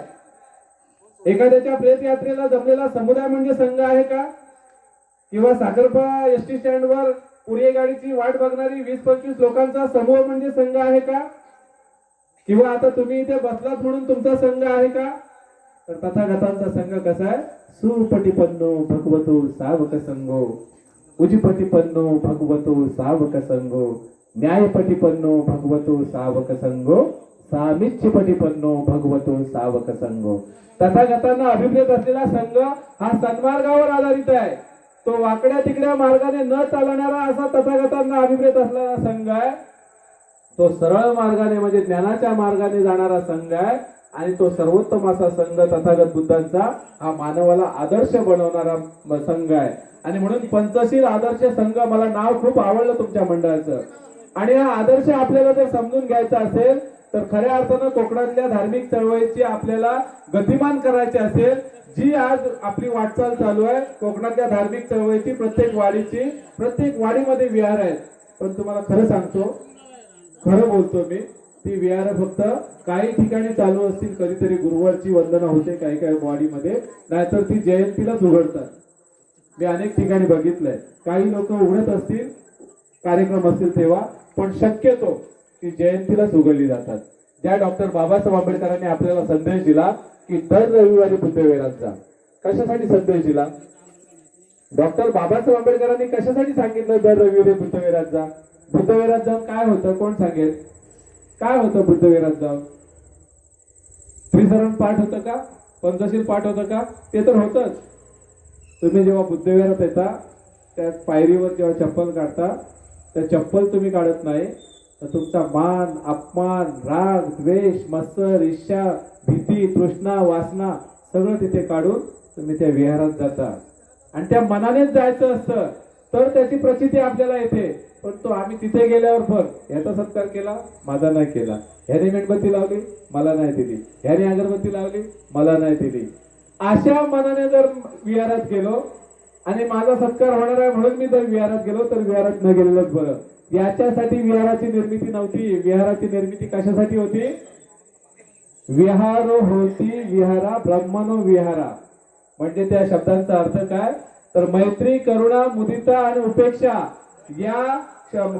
एखाद्याच्या प्रेत यात्रेला जमलेला समुदाय म्हणजे संघ आहे का? किंवा साखरपा एसटी स्टँडवर पुढे गाडीची वाट बघणारी 20-25 लोकांचा समूह म्हणजे संघ आहे का? किंवा आता तुम्ही इथे बसलात म्हणून तुमचा संघ आहे का? तर तथागतांचा संघ कसा आहे? सुपटिपन्नो भगवतो सावक संघो, उजिपटिपन्नो भगवतो सावक संघो, न्यायपटिपन्नो भगवतो सावक संघो, सामिच्छपटिपन्नो भगवतो सावक संघो. तथागतांना अभिप्रेत असलेला संघ हा सन्मार्गावर आधारित आहे. तो वाकड्या तिकड्या मार्गाने न चालणारा असा तथागतांना अभिप्रेत असलेला संघ आहे. तो सरळ मार्गाने म्हणजे ज्ञानाच्या मार्गाने जाणारा संघ आहे. आणि तो सर्वोत्तम असा संघ तथागत बुद्धांचा हा मानवाला आदर्श बनवणारा संघ आहे. आणि म्हणून पंचशील आदर्श संघ, मला नाव खूप आवडलं तुमच्या मंडळाचं. आणि हा आदर्श आपल्याला जर समजून घ्यायचा असेल तर खऱ्या अर्थानं कोकणातल्या धार्मिक चळवळीची आपल्याला गतिमान करायची असेल, जी आज आपली वाटचाल चालू आहे कोकणातल्या धार्मिक चळवळीची, प्रत्येक वाडीमध्ये विहार आहेत. पण तुम्हाला खरं सांगतो, खरं बोलतो मी, ती विहार फक्त काही ठिकाणी चालू असतील, कधीतरी गुरुवारची वंदना होते काही काही वाडीमध्ये, नाहीतर ती जयंतीलाच उघडतात. मी अनेक ठिकाणी बघितलंय, काही लोक उघडत असतील कार्यक्रम असतील तेव्हा, पण शक्यतो ती जयंतीलाच उघडली जातात. ज्या डॉक्टर बाबासाहेब आंबेडकरांनी आपल्याला संदेश दिला की दर रविवारी बुद्धविहारात जा. कशासाठी संदेश दिला? डॉक्टर बाबासाहेब आंबेडकरांनी कशासाठी सांगितलं दर रविवारी बुद्धविहारात जा? बुद्धविहारात जाऊन काय होतं कोण सांगेल? काय होतं बुद्धविहारात जाऊन? त्रिसरण पाठ होतं का? पंचशील पाठ होतं का? ते तर होतच. तुम्ही जेव्हा बुद्धविहारात येता त्या पायरीवर जेव्हा चप्पल काढता, त्या चप्पल तुम्ही काढत नाही तर तुमचा मान, अपमान, राग, द्वेष, मत्सर, ईर्ष्या, भीती, तृष्णा, वासना सगळं तिथे काढून तुम्ही त्या विहारात जाता. आणि त्या मनानेच जायचं असतं तर त्याची प्रचिती आपल्याला येते. पण तो आम्ही तिथे गेल्यावर पण याचा सत्कार केला, माझा नाही केला, ह्याने मेणबत्ती लावली, मला नाही दिली, ह्याने अगरबत्ती लावली, मला नाही दिली, अशा मनाने जर विहारात गेलो आणि माझा सत्कार होणार आहे म्हणून मी जर विहारात गेलो तर विहारात न गेलेलंच बरं. याच्यासाठी विहाराची निर्मिती नव्हती. विहाराची निर्मिती कशासाठी होती? विहारो होती विहारा ब्रह्मनो विहारा. म्हणजे त्या शब्दांचा अर्थ काय? तर मैत्री, करुणा, मुदिता आणि उपेक्षा या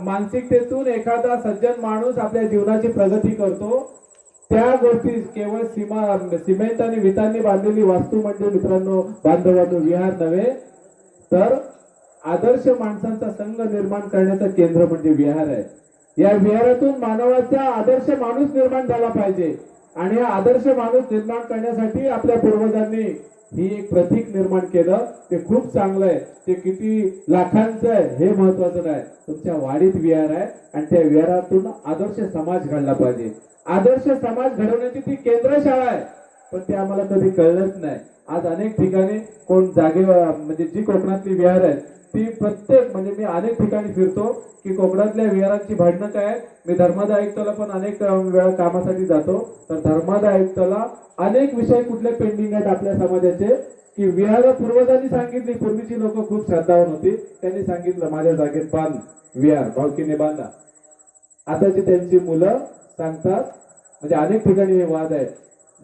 मानसिकतेतून एखादा सज्जन माणूस आपल्या जीवनाची प्रगती करतो. त्या गोष्टी केवळ सिमेंट आणि विटांनी बांधलेली वास्तू म्हणजे मित्रांनो, बांधवांनो, विहार नव्हे, तर आदर्श माणसांचा संघ निर्माण करण्याचं केंद्र म्हणजे विहार आहे. या विहारातून मानवाचा आदर्श माणूस निर्माण झाला पाहिजे. आणि हा आदर्श माणूस निर्माण करण्यासाठी आपल्या पूर्वजांनी ही एक प्रतीक निर्माण केलं. ते खूप चांगलं आहे. ते किती लाखांचं आहे हे महत्वाचं नाही. तुमच्या वाडीत विहार आहे आणि त्या विहारातून आदर्श समाज घडला पाहिजे. आदर्श समाज घडवण्याची ती केंद्रशाळा आहे. पण ते आम्हाला कधी कळलंच नाही. आज अनेक ठिकाणी कोण जागेवर म्हणजे जी कोकणातली विहार आहेत ती प्रत्येक म्हणजे मी अनेक ठिकाणी फिरतो की कोकणातल्या विहारांची भांडणं काय आहेत. मी धर्मादाय आयुक्ताला पण अनेक वेळा कामासाठी जातो, तर धर्मादाय आयुक्ताला अनेक विषय कुठले पेंडिंग आहेत आपल्या समाजाचे की विहार पूर्वजांनी सांगितली. पूर्वीची लोक खूप श्रद्धावान होती, त्यांनी सांगितलं माझ्या जागेत बांध विहार, भावकीने बांधा. आताची त्यांची मुलं सांगतात, म्हणजे अनेक ठिकाणी हे वाद आहेत,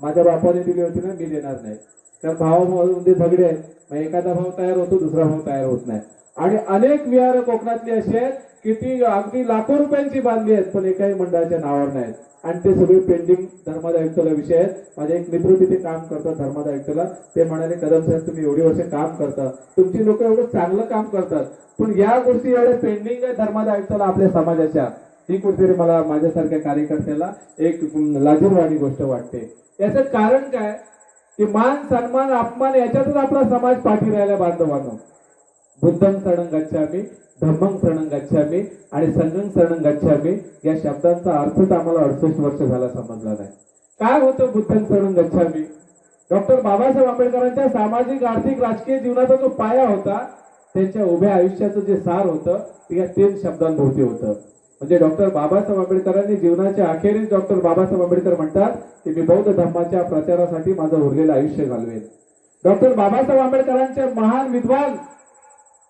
माझ्या बापाने दिली होती ना मी देणार नाही. तर भावामध्ये झगडे आहेत, मग एखादा भाव तयार होतो, दुसरा भाव तयार होत नाही. आणि अनेक विहार कोकणातली अशी आहेत की ती अगदी लाखो रुपयांची बांधली आहेत पण एकाही मंडळाच्या नावावर नाहीत. आणि ते सगळे पेंडिंग धर्मादाय आयुक्ताला विषय आहेत. माझे एक मित्र तिथे काम करतात धर्मादाय आयुक्ताला, ते म्हणाले कदम साहेब तुम्ही एवढी वर्ष काम करता, तुमची लोक एवढं चांगलं काम करतात, पण या गोष्टी एवढ्या पेंडिंग आहेत धर्मादाय आयुक्ताला आपल्या समाजाच्या, ही कुठेतरी मला माझ्यासारख्या कार्यकर्त्याला एक लाजिरवाणी गोष्ट वाटते. याचं कारण काय की मान, सन्मान, अपमान याच्यातच आपला समाज पाठी राहिला. बांधवांनो, बुद्धं शरणं गच्छामि, धम्मं शरणं गच्छामि आणि संघं शरणं गच्छामि या शब्दांचा अर्थच आम्हाला 68 वर्ष झाला समजला नाही. काय होतं बुद्धं शरणं गच्छामि? डॉक्टर बाबासाहेब आंबेडकरांच्या सामाजिक, आर्थिक, राजकीय जीवनाचा जो पाया होता, त्यांच्या उभ्या आयुष्याचं जे सार होतं ते या 3 शब्दांभोवती होतं. म्हणजे डॉक्टर बाबासाहेब आंबेडकरांनी जीवनाच्या अखेरीस डॉक्टर बाबासाहेब आंबेडकर म्हणतात की मी बौद्ध धर्माच्या प्रचारासाठी माझं उरलेलं आयुष्य घालवेन. डॉक्टर बाबासाहेब आंबेडकरांचे महान विद्वान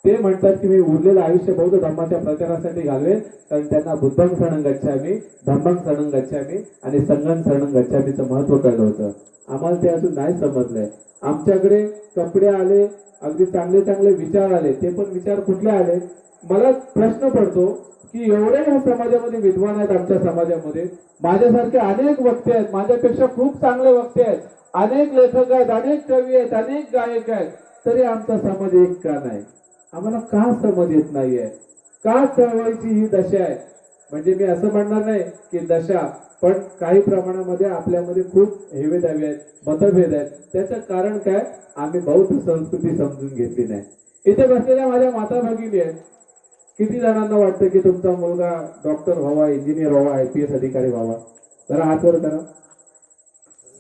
ते म्हणतात की मी उरलेलं आयुष्य बौद्ध धर्माच्या प्रचारासाठी घालवेन, कारण त्यांना बुद्धं शरणं गच्छामि, धम्मं शरणं गच्छामि आणि संघं शरणं गच्छामीचं महत्व कळलं होतं. आम्हाला ते अजून नाही समजलंय. आमच्याकडे कपडे आले, अगदी चांगले चांगले विचार आले, ते पण विचार कुठले आले? मला प्रश्न पडतो की एवढे ह्या समाजामध्ये विद्वान आहेत, आमच्या समाजामध्ये माझ्यासारखे अनेक वक्ते आहेत, माझ्यापेक्षा खूप चांगले वक्ते आहेत, अनेक लेखक आहेत, अनेक कवी आहेत, अनेक गायक आहेत, तरी आमचा समाज एक का नाही? आम्हाला का समज येत नाहीये? का चळवळीची ही दशा आहे? म्हणजे मी असं म्हणणार नाही की दशा, पण काही प्रमाणामध्ये आपल्यामध्ये खूप हेवेदावे आहेत, मतभेद आहेत. त्याचं कारण काय? आम्ही बौद्ध संस्कृती समजून घेतली नाही. इथे बसलेल्या माझ्या माता भगिनी आहेत. किती जणांना वाटतं की तुमचा मुलगा डॉक्टर व्हावा, इंजिनियर व्हावा, IPS अधिकारी व्हावा? जरा हात वर करा.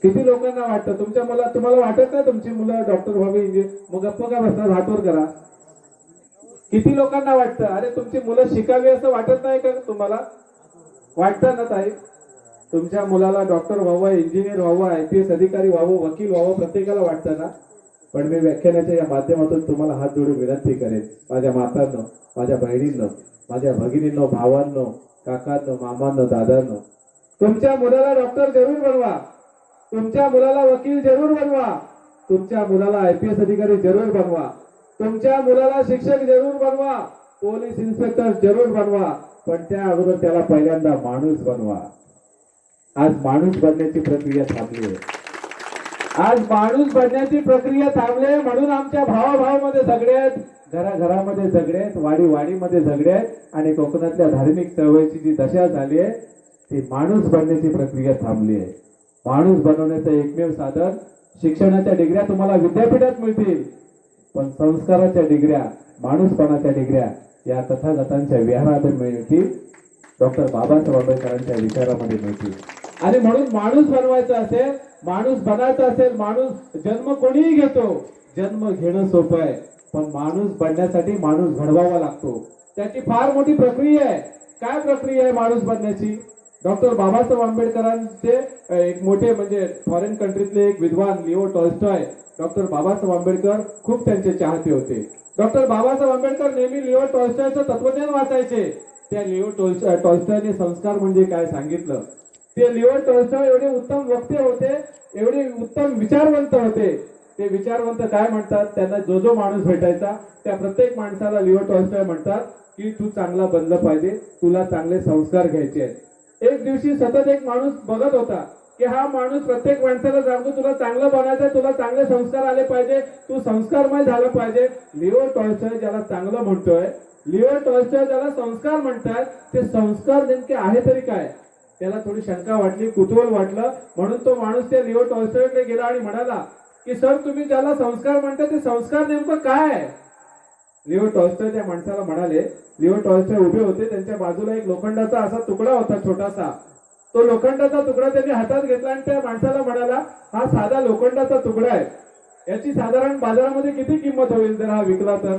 किती लोकांना वाटतं तुमच्या तुम्हाला वाटत नाही तुमची मुलं डॉक्टर व्हावी इंजिनियर? मग गप्प का बसतात? हातवर करा. किती लोकांना वाटतं अरे तुमची मुलं शिकावी असं वाटत नाही का तुम्हाला? वाटतं ना ताई? तुमच्या मुलाला डॉक्टर व्हावं, इंजिनियर व्हावं, IPS अधिकारी व्हावं, वकील व्हावं प्रत्येकाला वाटतं ना? पण मी व्याख्यानाच्या या माध्यमातून तुम्हाला हात जोडून विनंती करेन, माझ्या मातांनो, माझ्या बहिणींनो, माझ्या भगिनींनो, भावांनो, काकांनो, मामांनो, दादांनो, तुमच्या मुलाला डॉक्टर जरूर बनवा, तुमच्या मुलाला वकील जरूर बनवा, तुमच्या मुलाला IPS अधिकारी जरूर बनवा, तुमच्या मुलाला शिक्षक जरूर बनवा, पोलीस इन्स्पेक्टर जरूर बनवा, पण त्या अगोदर त्याला पहिल्यांदा माणूस बनवा. आज माणूस बनण्याची प्रक्रिया थांबली आहे. आज माणूस बनण्याची प्रक्रिया थांबले म्हणून आमच्या भावाभावामध्ये झगडे आहेत, घराघरामध्ये झगडे आहेत, वाडीवाडीमध्ये झगडे आहेत आणि कोकणातल्या धार्मिक चळवळीची जी दशा झाली आहे ती माणूस बनण्याची प्रक्रिया थांबली आहे. माणूस बनवण्याचं एकमेव साधन शिक्षणाच्या डिग्र्या तुम्हाला विद्यापीठात मिळतील, पण संस्काराच्या डिग्र्या, माणूसपणाच्या डिग्र्या या तथागतांच्या विहारामध्ये मिळतील, डॉक्टर बाबासाहेब आंबेडकरांच्या विचारामध्ये मिळतील. आणि म्हणून माणूस बनवायचा असेल, माणूस बनायचा असेल, माणूस जन्म कोणीही घेतो, जन्म घेणं सोपं आहे, पण माणूस बनण्यासाठी माणूस घडवावा लागतो. त्याची फार मोठी प्रक्रिया आहे. काय प्रक्रिया आहे माणूस बनण्याची? डॉक्टर बाबासाहेब आंबेडकरांचे एक मोठे म्हणजे फॉरेन कंट्रीतले एक विद्वान Leo Tolstoy, doctor Babasaheb Ambedkar खूप त्यांचे चाहते होते. डॉक्टर बाबासाहेब आंबेडकर नेहमी लिओ टॉल्स्टॉयचं तत्वज्ञान वाचायचे. त्या लिओ टॉल्स्टॉयने संस्कार म्हणजे काय सांगितलं. ते लिओ टॉल्स्टॉय एवढे उत्तम वक्ते होते, एवढे उत्तम विचारवंत होते. ते विचारवंत काय म्हणतात, त्यांना जो जो माणूस भेटायचा त्या प्रत्येक माणसाला लिओ टॉल्स्टॉय म्हणतात की तू चांगला बनलं पाहिजे, तुला चांगले संस्कार घ्यायचे आहेत. एक दिवशी सतत एक माणूस बघत होता की हा माणूस प्रत्येक माणसाला सांगतो तुला चांगलं बनायचंय, तुला चांगले संस्कार आले पाहिजे, तू संस्कारमय झालं पाहिजे. लिओ टॉल्स्टॉय ज्याला चांगलं म्हणतोय, लिओ टॉल्स्टॉय ज्याला संस्कार म्हणतात, ते संस्कार नेमके आहे तरी काय? त्याला थोडी शंका वाटली, कुतूहल वाटलं, म्हणून तो माणूस त्या लिओ टॉल्स्टॉयकडे गेला आणि म्हणाला की सर तुम्ही ज्याला संस्कार म्हणता ते संस्कार नेमकं काय आहे? लिओ टॉल्स्टॉय त्या माणसाला म्हणाले, लिओ टॉल्स्टॉय उभे होते, त्यांच्या बाजूला एक लोखंडाचा असा तुकडा होता छोटासा. तो लोखंडाचा तुकडा त्यांनी हातात घेतला आणि त्या माणसाला म्हणाला हा साधा लोखंडाचा तुकडा आहे, याची साधारण बाजारामध्ये किती किंमत होईल जर हा विकला तर?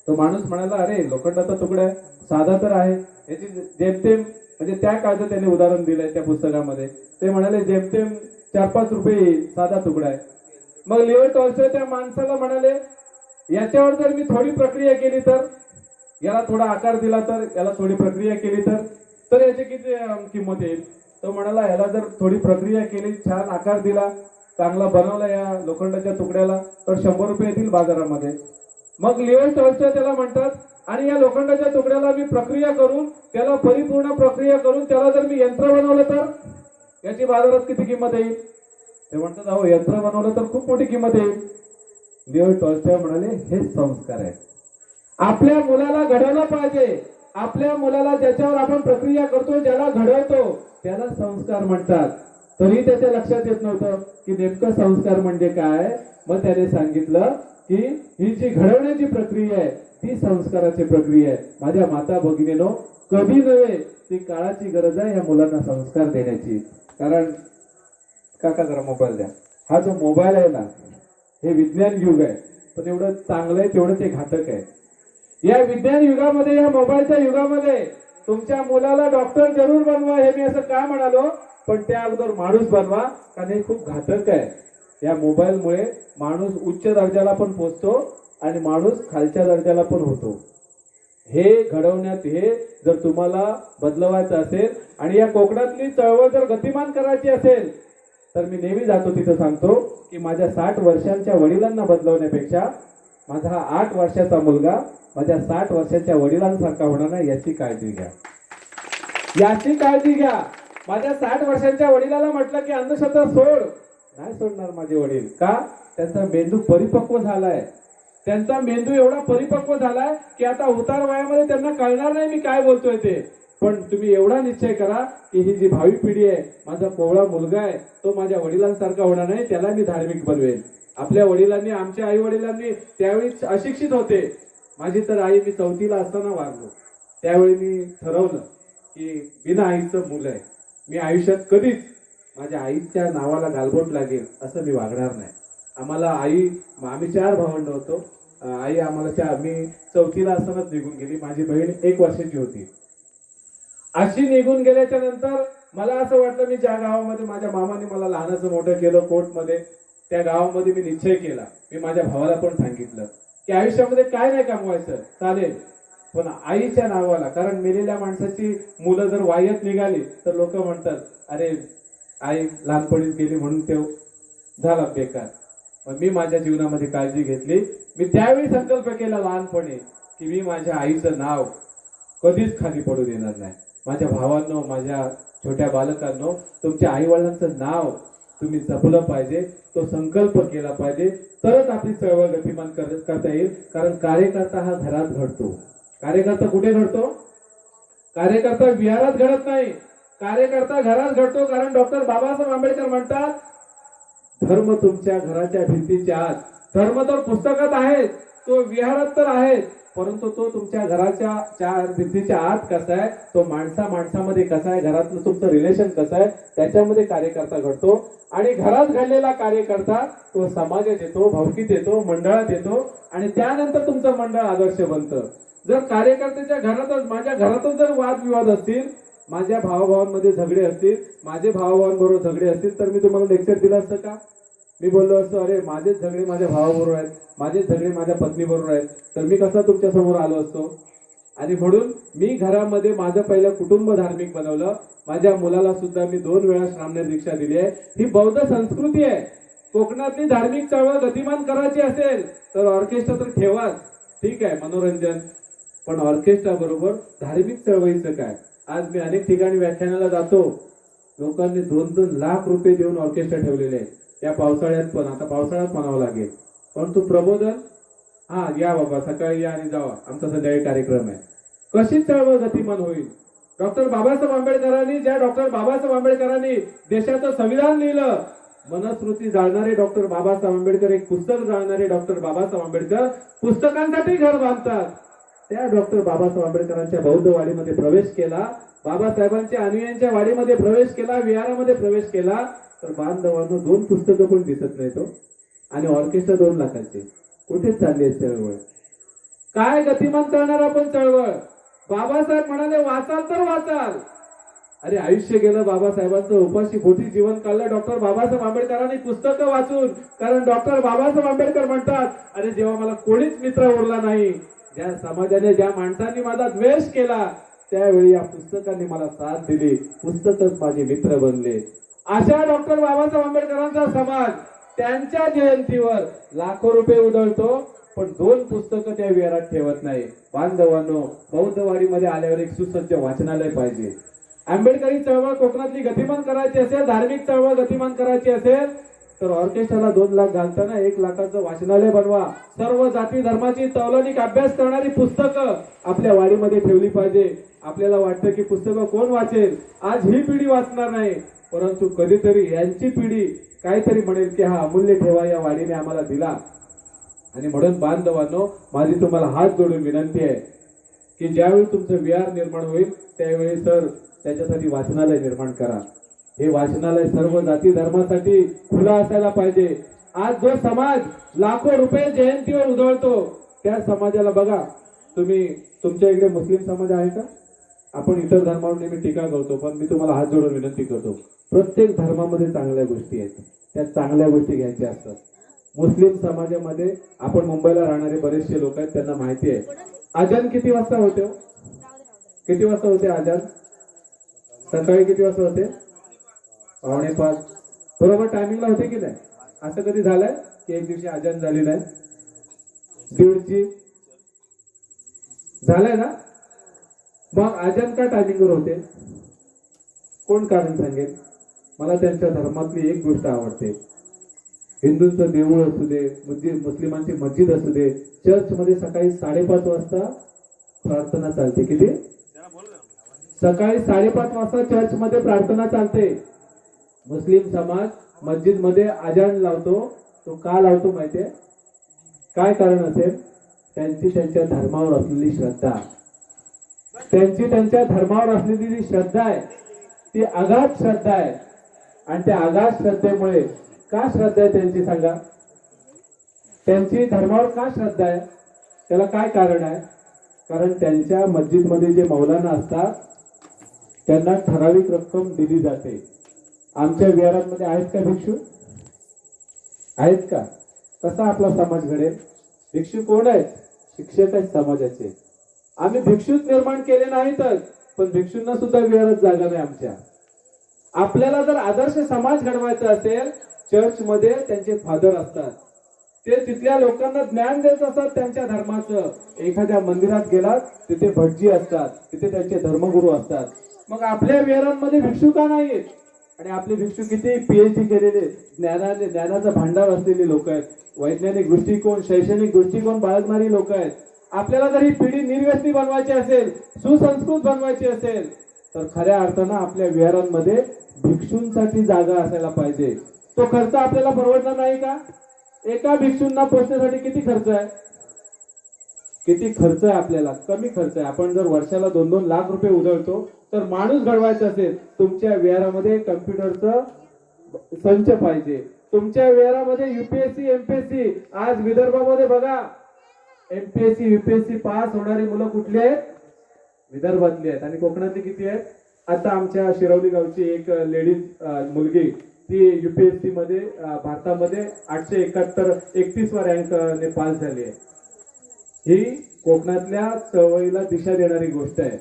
तो माणूस म्हणाला अरे लोखंडाचा तुकडा आहे, साधा तर आहे, याची जेमतेम म्हणजे त्या काळचं त्यांनी उदाहरण दिलंय त्या पुस्तकामध्ये. ते म्हणाले जेमतेम 4-5 रुपये साधा तुकडा आहे. मग लिओ टॉल्स्टॉय त्या माणसाला म्हणाले याच्यावर जर मी थोडी प्रक्रिया केली तर, याला थोडा आकार दिला तर, याला थोडी प्रक्रिया केली तर याची किती किंमत येईल? तो म्हणाला याला जर थोडी प्रक्रिया केली, छान आकार दिला, चांगला बनवला या लोखंडाच्या तुकड्याला तर 100 रुपये येतील बाजारामध्ये. मग लिओ टॉल्स्टॉय त्याला म्हणतात आणि या लोखंडाच्या तुकड्याला मी प्रक्रिया करून, त्याला परिपूर्ण प्रक्रिया करून त्याला जर मी यंत्र बनवलं तर याची बाजारात किती किंमत येईल? ते म्हणतात अहो यंत्र बनवलं तर खूप मोठी किंमत येईल. लिओ टॉल्स्टॉय म्हणाले हे संस्कार आहे. आपल्या मुलाला घडवलं पाहिजे. आपल्या मुलाला ज्याच्यावर आपण प्रक्रिया करतो, ज्याला घडवतो त्याला संस्कार म्हणतात. तरी त्याच्या लक्षात येत नव्हतं की नेमकं संस्कार म्हणजे काय. मग त्याने सांगितलं की ही जी घडवण्याची प्रक्रिया आहे ती संस्काराची प्रक्रिया आहे. माझ्या माता भगिनीनो, कधी नव्हे ती काळाची गरज आहे या मुलांना संस्कार देण्याची. कारण काका जरा मोबाईल द्या. हा जो मोबाईल आहे ना हे विज्ञान युग आहे, पण एवढं चांगलं आहे तेवढं ते घातक आहे. या विज्ञान युगामध्ये, या मोबाईलच्या युगामध्ये तुमच्या मुलाला डॉक्टर जरूर बनवा. हे मी असं का म्हणालो, पण त्या अगोदर माणूस बनवा, कारण हे खूप घातक आहे. या मोबाईलमुळे माणूस उच्च दर्जाला पण पोहोचतो आणि माणूस खालच्या दर्जाला पण होतो. हे घडवण्यात, हे जर तुम्हाला बदलवायचं असेल आणि या कोकणातली चळवळ जर गतिमान करायची असेल तर मी नेहमी जातो तिथं सांगतो की माझ्या 60 वर्षांच्या वडिलांना बदलवण्यापेक्षा माझा हा 8 वर्षाचा मुलगा माझ्या 60 वर्षांच्या वडिलांसारखा होणार नाही याची काळजी घ्या. याची काळजी घ्या. माझ्या 60 वर्षांच्या वडिलाला म्हटलं की अंधश्रद्धा सोड, नाही सोडणार माझे वडील. का? त्यांचा मेंदू परिपक्व झालाय. त्यांचा मेंदू एवढा परिपक्व झालाय की आता उतार वयामध्ये त्यांना कळणार नाही मी काय बोलतोय ते. पण तुम्ही एवढा निश्चय करा की ही जी भावी पिढी आहे, माझा कोवळा मुलगा आहे, तो माझ्या वडिलांसारखा होणार नाही, त्याला मी धार्मिक बनवेन. आपल्या वडिलांनी, आमच्या आई वडिलांनी त्यावेळी अशिक्षित होते. माझी तर आई, मी 4थीला असताना वारलो. त्यावेळी मी ठरवलं की बिना आईचं मुलं आहे. मी आयुष्यात कधीच माझ्या आईच्या नावाला गालबोट लागेल असं मी वागणार नाही. आम्हाला आम्ही 4 भावंड होतो. आई आम्हाला मी 4थीला असतानाच निघून गेली. माझी बहीण 1 वर्षाची होती. अशी निघून गेल्याच्या नंतर मला असं वाटलं, मी ज्या गावामध्ये माझ्या मामाने मला लहानाचं मोठं केलं कोर्टमध्ये, त्या गावामध्ये मी निश्चय केला. मी माझ्या भावाला पण सांगितलं की आयुष्यामध्ये काय नाही कमवायचं चालेल, पण आईच्या नावाला, कारण मेलेल्या माणसाची मुलं जर वायत निघाली तर लोक म्हणतात अरे आई लहानपणीच गेली म्हणून ते झाला बेकार. मग मी माझ्या जीवनामध्ये काळजी घेतली. मी त्यावेळी संकल्प केला लहानपणी की मी माझ्या आईचं नाव कधीच खाली पडू देणार नाही. माझ्या भावांनो, माझ्या छोट्या बालकांनो, तुमच्या आई वडिलांचं नाव तुम्ही जपलं पाहिजे, तो संकल्प केला पाहिजे, तरच आपली चळवळ गतिमान करता येईल. कारण कार्यकर्ता हा घरात घडतो. कार्यकर्ता कुठे घडतो? कार्यकर्ता विहारात घडत नाही, कार्यकर्ता घरात घडतो. कारण डॉक्टर बाबासाहेब आंबेडकर म्हणतात, धर्म तुमच्या घराच्या भिंतीच्या आत. धर्म तर पुस्तकात आहे, तो विहारात तर आहे, परंतु तो तुमच्या घराच्या 4 भिंतीच्या आत कसा आहे, तो माणसामध्ये कसा आहे, घरातलं तुमचं रिलेशन कसं आहे, त्याच्यामध्ये कार्यकर्ता घडतो. आणि घरात घडलेला कार्यकर्ता तो समाजात येतो, भावकीत येतो, मंडळात येतो, आणि त्यानंतर तुमचं मंडळ आदर्श बनतं. जर कार्यकर्त्याच्या घरातच, माझ्या घरातच जर वादविवाद असतील, माझ्या भावाभावांमध्ये झगडे असतील, माझे भावाभावांबरोबर झगडे असतील, तर मी तुम्हाला लेक्चर दिलं असतं का? मी बोललो असतो अरे माझेच झगडे माझ्या भावाबरोबर आहेत, माझेच झगडे माझ्या पत्नीबरोबर आहेत, तर मी कसा तुमच्या समोर आलो असतो? आणि म्हणून मी घरामध्ये माझं पहिलं कुटुंब धार्मिक बनवलं. माझ्या मुलाला सुद्धा मी 2 वेळा श्रामणेर दीक्षा दिली आहे. ही बौद्ध संस्कृती आहे. कोकणातली धार्मिक चळवळ गतिमान करायची असेल तर ऑर्केस्ट्रा तर ठेवाच, ठीक आहे, मनोरंजन, पण ऑर्केस्ट्रा बरोबर धार्मिक चळवळीचं काय? आज मी अनेक ठिकाणी व्याख्यानाला जातो, लोकांनी 2-2 लाख रुपये देऊन ऑर्केस्ट्रा ठेवलेले आहेत. या पावसाळ्यात पण, आता पावसाळ्यात म्हणावं लागेल, परंतु प्रबोधन, हा या बाबा सकाळी या आणि जावा, आमचा संध्याकाळी कार्यक्रम आहे. कशी चळवळ गतिमान होईल? डॉक्टर बाबासाहेब आंबेडकरांनी, ज्या डॉक्टर बाबासाहेब आंबेडकरांनी देशाचं संविधान लिहिलं, मनस्मृती जाळणारे डॉक्टर बाबासाहेब आंबेडकर, एक पुस्तक जाळणारे डॉक्टर बाबासाहेब आंबेडकर पुस्तकांसाठी घर बांधतात. त्या डॉक्टर बाबासाहेब आंबेडकरांच्या बौद्ध वाडीमध्ये प्रवेश केला, बाबासाहेबांच्या अनुयायांच्या वाडीमध्ये प्रवेश केला, विहारामध्ये प्रवेश केला, तर बांधवांनो 2 पुस्तकं पण दिसत नाही तो, आणि ऑर्केस्ट्रा 2 लाखांचे. कुठे चालली आहे चळवळ? काय गतिमान करणार आपण चळवळ? बाबासाहेब म्हणाले वाचाल तर वाचाल. अरे आयुष्य गेलं बाबासाहेबांचं, उपाशी पोटी जीवन काढलं डॉक्टर बाबासाहेब आंबेडकरांनी पुस्तकं वाचून. कारण डॉक्टर बाबासाहेब आंबेडकर म्हणतात, अरे जेव्हा मला कोणीच मित्र उरला नाही, ज्या समाजाने, ज्या माणसांनी माझा द्वेष केला, त्यावेळी या पुस्तकांनी मला साथ दिली, पुस्तकच माझे मित्र बनले. अशा डॉक्टर बाबासाहेब आंबेडकरांचा समाज त्यांच्या जयंतीवर लाखो रुपये उधळतो, पण 2 पुस्तकं त्या विहारात ठेवत नाही. बांधवांनो, बौद्धवाडीमध्ये आल्यावर एक सुसज्ज वाचनालय पाहिजे. आंबेडकरी चळवळ कोकणातली गतिमान करायची असेल, धार्मिक चळवळ गतिमान करायची असेल, तर ऑर्केस्ट्राला 2 लाख घालताना 1 लाखाचं वाचनालय बनवा. सर्व जाती धर्माची तौलनिक अभ्यास करणारी पुस्तकं आपल्या वाडीमध्ये ठेवली पाहिजे. आपल्याला वाटतं की पुस्तकं कोण वाचेल? आज ही पिढी वाचणार नाही, परंतु कधीतरी यांची पिढी काहीतरी म्हणेल की हा अमूल्य ठेवा या वाडीने आम्हाला दिला. आणि म्हणून बांधवांनो, माझी तुम्हाला हात जोडून विनंती आहे की ज्यावेळी तुमचं विहार निर्माण होईल त्यावेळी सर त्याच्यासाठी वाचनालय निर्माण करा. हे वाचनालय सर्व जाती धर्मासाठी खुला असायला पाहिजे. आज जो समाज लाखो रुपये जयंतीवर उधळतो, त्या समाजाला बघा. तुम्ही, तुमच्या इकडे मुस्लिम समाज आहे का? आपण इतर धर्मावर नेहमी टीका करतो, पण मी तुम्हाला हात जोडून विनंती करतो, प्रत्येक धर्मामध्ये चांगल्या गोष्टी आहेत, त्या चांगल्या गोष्टी घ्यायच्या असतात. मुस्लिम समाजामध्ये, आपण मुंबईला राहणारे बरेचसे लोक आहेत, त्यांना माहिती आहे अजान किती वाजता होते? किती वाजता होते अजान? सकाळी किती वाजता होते? 4:45 बरोबर टायमिंगला होते की नाही? असं कधी झालंय की एक दिवशी अजान झाली नाही? 1:30 झालंय ना? मग अजान का टायमिंगवर होते? कोण कारण सांगेल? मला त्यांच्या धर्मातली एक गोष्ट आवडते. हिंदूंचं देऊळ असू दे, मुस्लिमांची मस्जिद असू दे, चर्चमध्ये सकाळी 5:30 वाजता प्रार्थना चालते. किती? सकाळी 5:30 वाजता चर्चमध्ये प्रार्थना चालते. मुस्लिम समाज मस्जिद मध्ये अजान लावतो. तो का लावतो माहितीये? काय कारण असेल? त्यांची त्यांच्या धर्मावर असलेली श्रद्धा, त्यांची त्यांच्या धर्मावर असलेली जी श्रद्धा आहे ती अगाध श्रद्धा आहे. आणि त्या आगाध श्रद्धेमुळे, का श्रद्धा आहे त्यांची सांगा? त्यांची धर्मावर का श्रद्धा आहे? त्याला काय कारण आहे? कारण त्यांच्या मस्जिदमध्ये जे मौलाना असतात त्यांना ठराविक रक्कम दिली जाते. आमच्या विहारांमध्ये आहेत का भिक्षू? आहेत का? कसा आपला समाज घडेल? भिक्षू कोण आहेत? शिक्षक आहेत समाजाचे. आम्ही भिक्षूच निर्माण केले नाहीतच, पण भिक्षूंना सुद्धा विहारात जागा नाही आमच्या. आपल्याला जर आदर्श समाज घडवायचा असेल, चर्चमध्ये त्यांचे फादर असतात, ते तिथल्या लोकांना ज्ञान देत असतात त्यांच्या धर्माचं. एखाद्या मंदिरात गेलात तिथे भटजी असतात, तिथे त्यांचे धर्मगुरू असतात. मग आपल्या विहारांमध्ये भिक्षू का नाहीत? आणि आपले भिक्षू किती PhD केलेले, ज्ञानाचा भांडार असलेले लोक आहेत, वैज्ञानिक दृष्टिकोन, शैक्षणिक दृष्टिकोन बाळगणारी लोक आहेत. आपल्याला जर ही पिढी निर्व्यसनी बनवायची असेल, सुसंस्कृत बनवायची असेल, तर खऱ्या अर्थानं आपल्या विहारांमध्ये भिक्षूंसाठी जागा असायला पाहिजे. तो खर्च आपल्याला परवडणार नाही का? एका भिक्षूंना पोचण्यासाठी किती खर्च आहे? किती खर्च आहे आपल्याला? कमी खर्च आहे. आपण जर वर्षाला 2-2 लाख रुपये उधळतो, तर माणूस घडवायचा असेल, तुमच्या विहारामध्ये कम्प्युटरचं संच पाहिजे. तुमच्या विहारामध्ये UPSC MPSC, आज विदर्भामध्ये बघा MPSC UPSC पास होणारी मुलं कुठली आहेत? विदर्भातली आहेत. आणि कोकणातली किती आहेत? आता आमच्या शिरवली गावची एक लेडीज मुलगी, ती UPSC मध्ये भारतामध्ये 871 रँकने पास झाली आहे. ही कोकणातल्या चळवळीला दिशा देणारी गोष्ट आहे.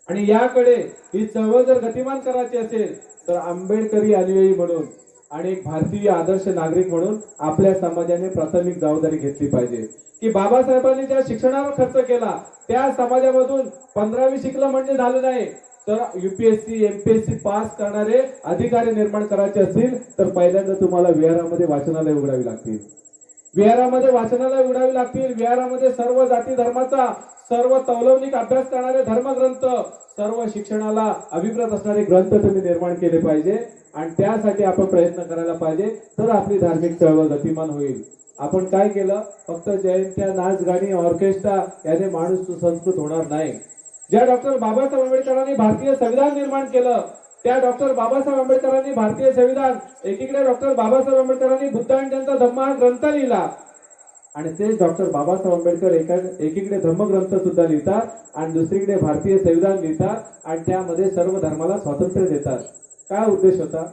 आणि याकडे ही चळवळ जर गतिमान करायची असेल, तर आंबेडकरी अनुयायी म्हणून आणि एक भारतीय आदर्श नागरिक म्हणून आपल्या समाजाने प्राथमिक जबाबदारी घेतली पाहिजे. की बाबासाहेबांनी ज्या शिक्षणावर खर्च केला, त्या समाजामधून 15वी शिकलं म्हणजे झालं नाही, तर UPSC MPSC पास करणारे अधिकारी निर्माण करायचे असतील, तर पहिल्यांदा तुम्हाला विहारामध्ये वाचनालय उघडावी लागतील. विहारामध्ये वाचनालय उघडावी लागतील. विहारामध्ये सर्व जाती धर्माचा, सर्व तौलनिक अभ्यास करणारे धर्मग्रंथ, सर्व शिक्षणाला अभिप्रेत असणारे ग्रंथ तुम्ही निर्माण केले पाहिजे. आणि त्यासाठी आपण प्रयत्न करायला पाहिजे, तर आपली धार्मिक चळवळ गतिमान होईल. आपण काय केलं? फक्त जयंत्या, नाच, गाणी, ऑर्केस्ट्रा याने माणूस सुसंस्कृत होणार नाही. ज्या डॉक्टर बाबासाहेब आंबेडकरांनी भारतीय संविधान निर्माण केलं, त्या डॉक्टर बाबासाहेब आंबेडकरांनी भारतीय संविधान, एकीकडे डॉक्टर बाबासाहेब आंबेडकरांनी बुद्ध आणि त्यांचा धम्म हा ग्रंथ लिहिला, आणि तेच डॉक्टर बाबासाहेब आंबेडकर एकीकडे धम्मग्रंथ सुद्धा लिहितात आणि दुसरीकडे भारतीय संविधान लिहितात, आणि त्यामध्ये सर्व धर्माला स्वातंत्र्य देतात. काय उद्देश होता?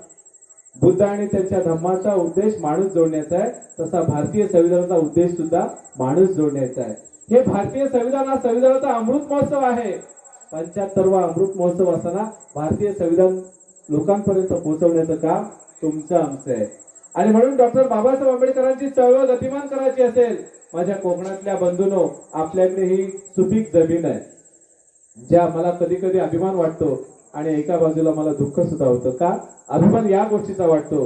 बुद्ध आणि त्यांच्या धम्माचा उद्देश माणूस जोडण्याचा आहे, तसा भारतीय संविधानाचा उद्देश सुद्धा माणूस जोडण्याचा आहे. हे भारतीय संविधान हा संविधानाचा अमृत महोत्सव आहे. 75वा अमृत महोत्सव असताना भारतीय संविधान लोकांपर्यंत पोहोचवण्याचं काम तुमचं आमचं आहे. आणि म्हणून डॉक्टर बाबासाहेब आंबेडकरांची चळवळ गतिमान करायची असेल, माझ्या कोकणातल्या बंधूंनो, आपल्याकडे ही सुपीक जमीन आहे, ज्या मला कधी कधी अभिमान वाटतो आणि एका बाजूला मला दुःख सुद्धा होतं. का अभिमान? या गोष्टीचा वाटतो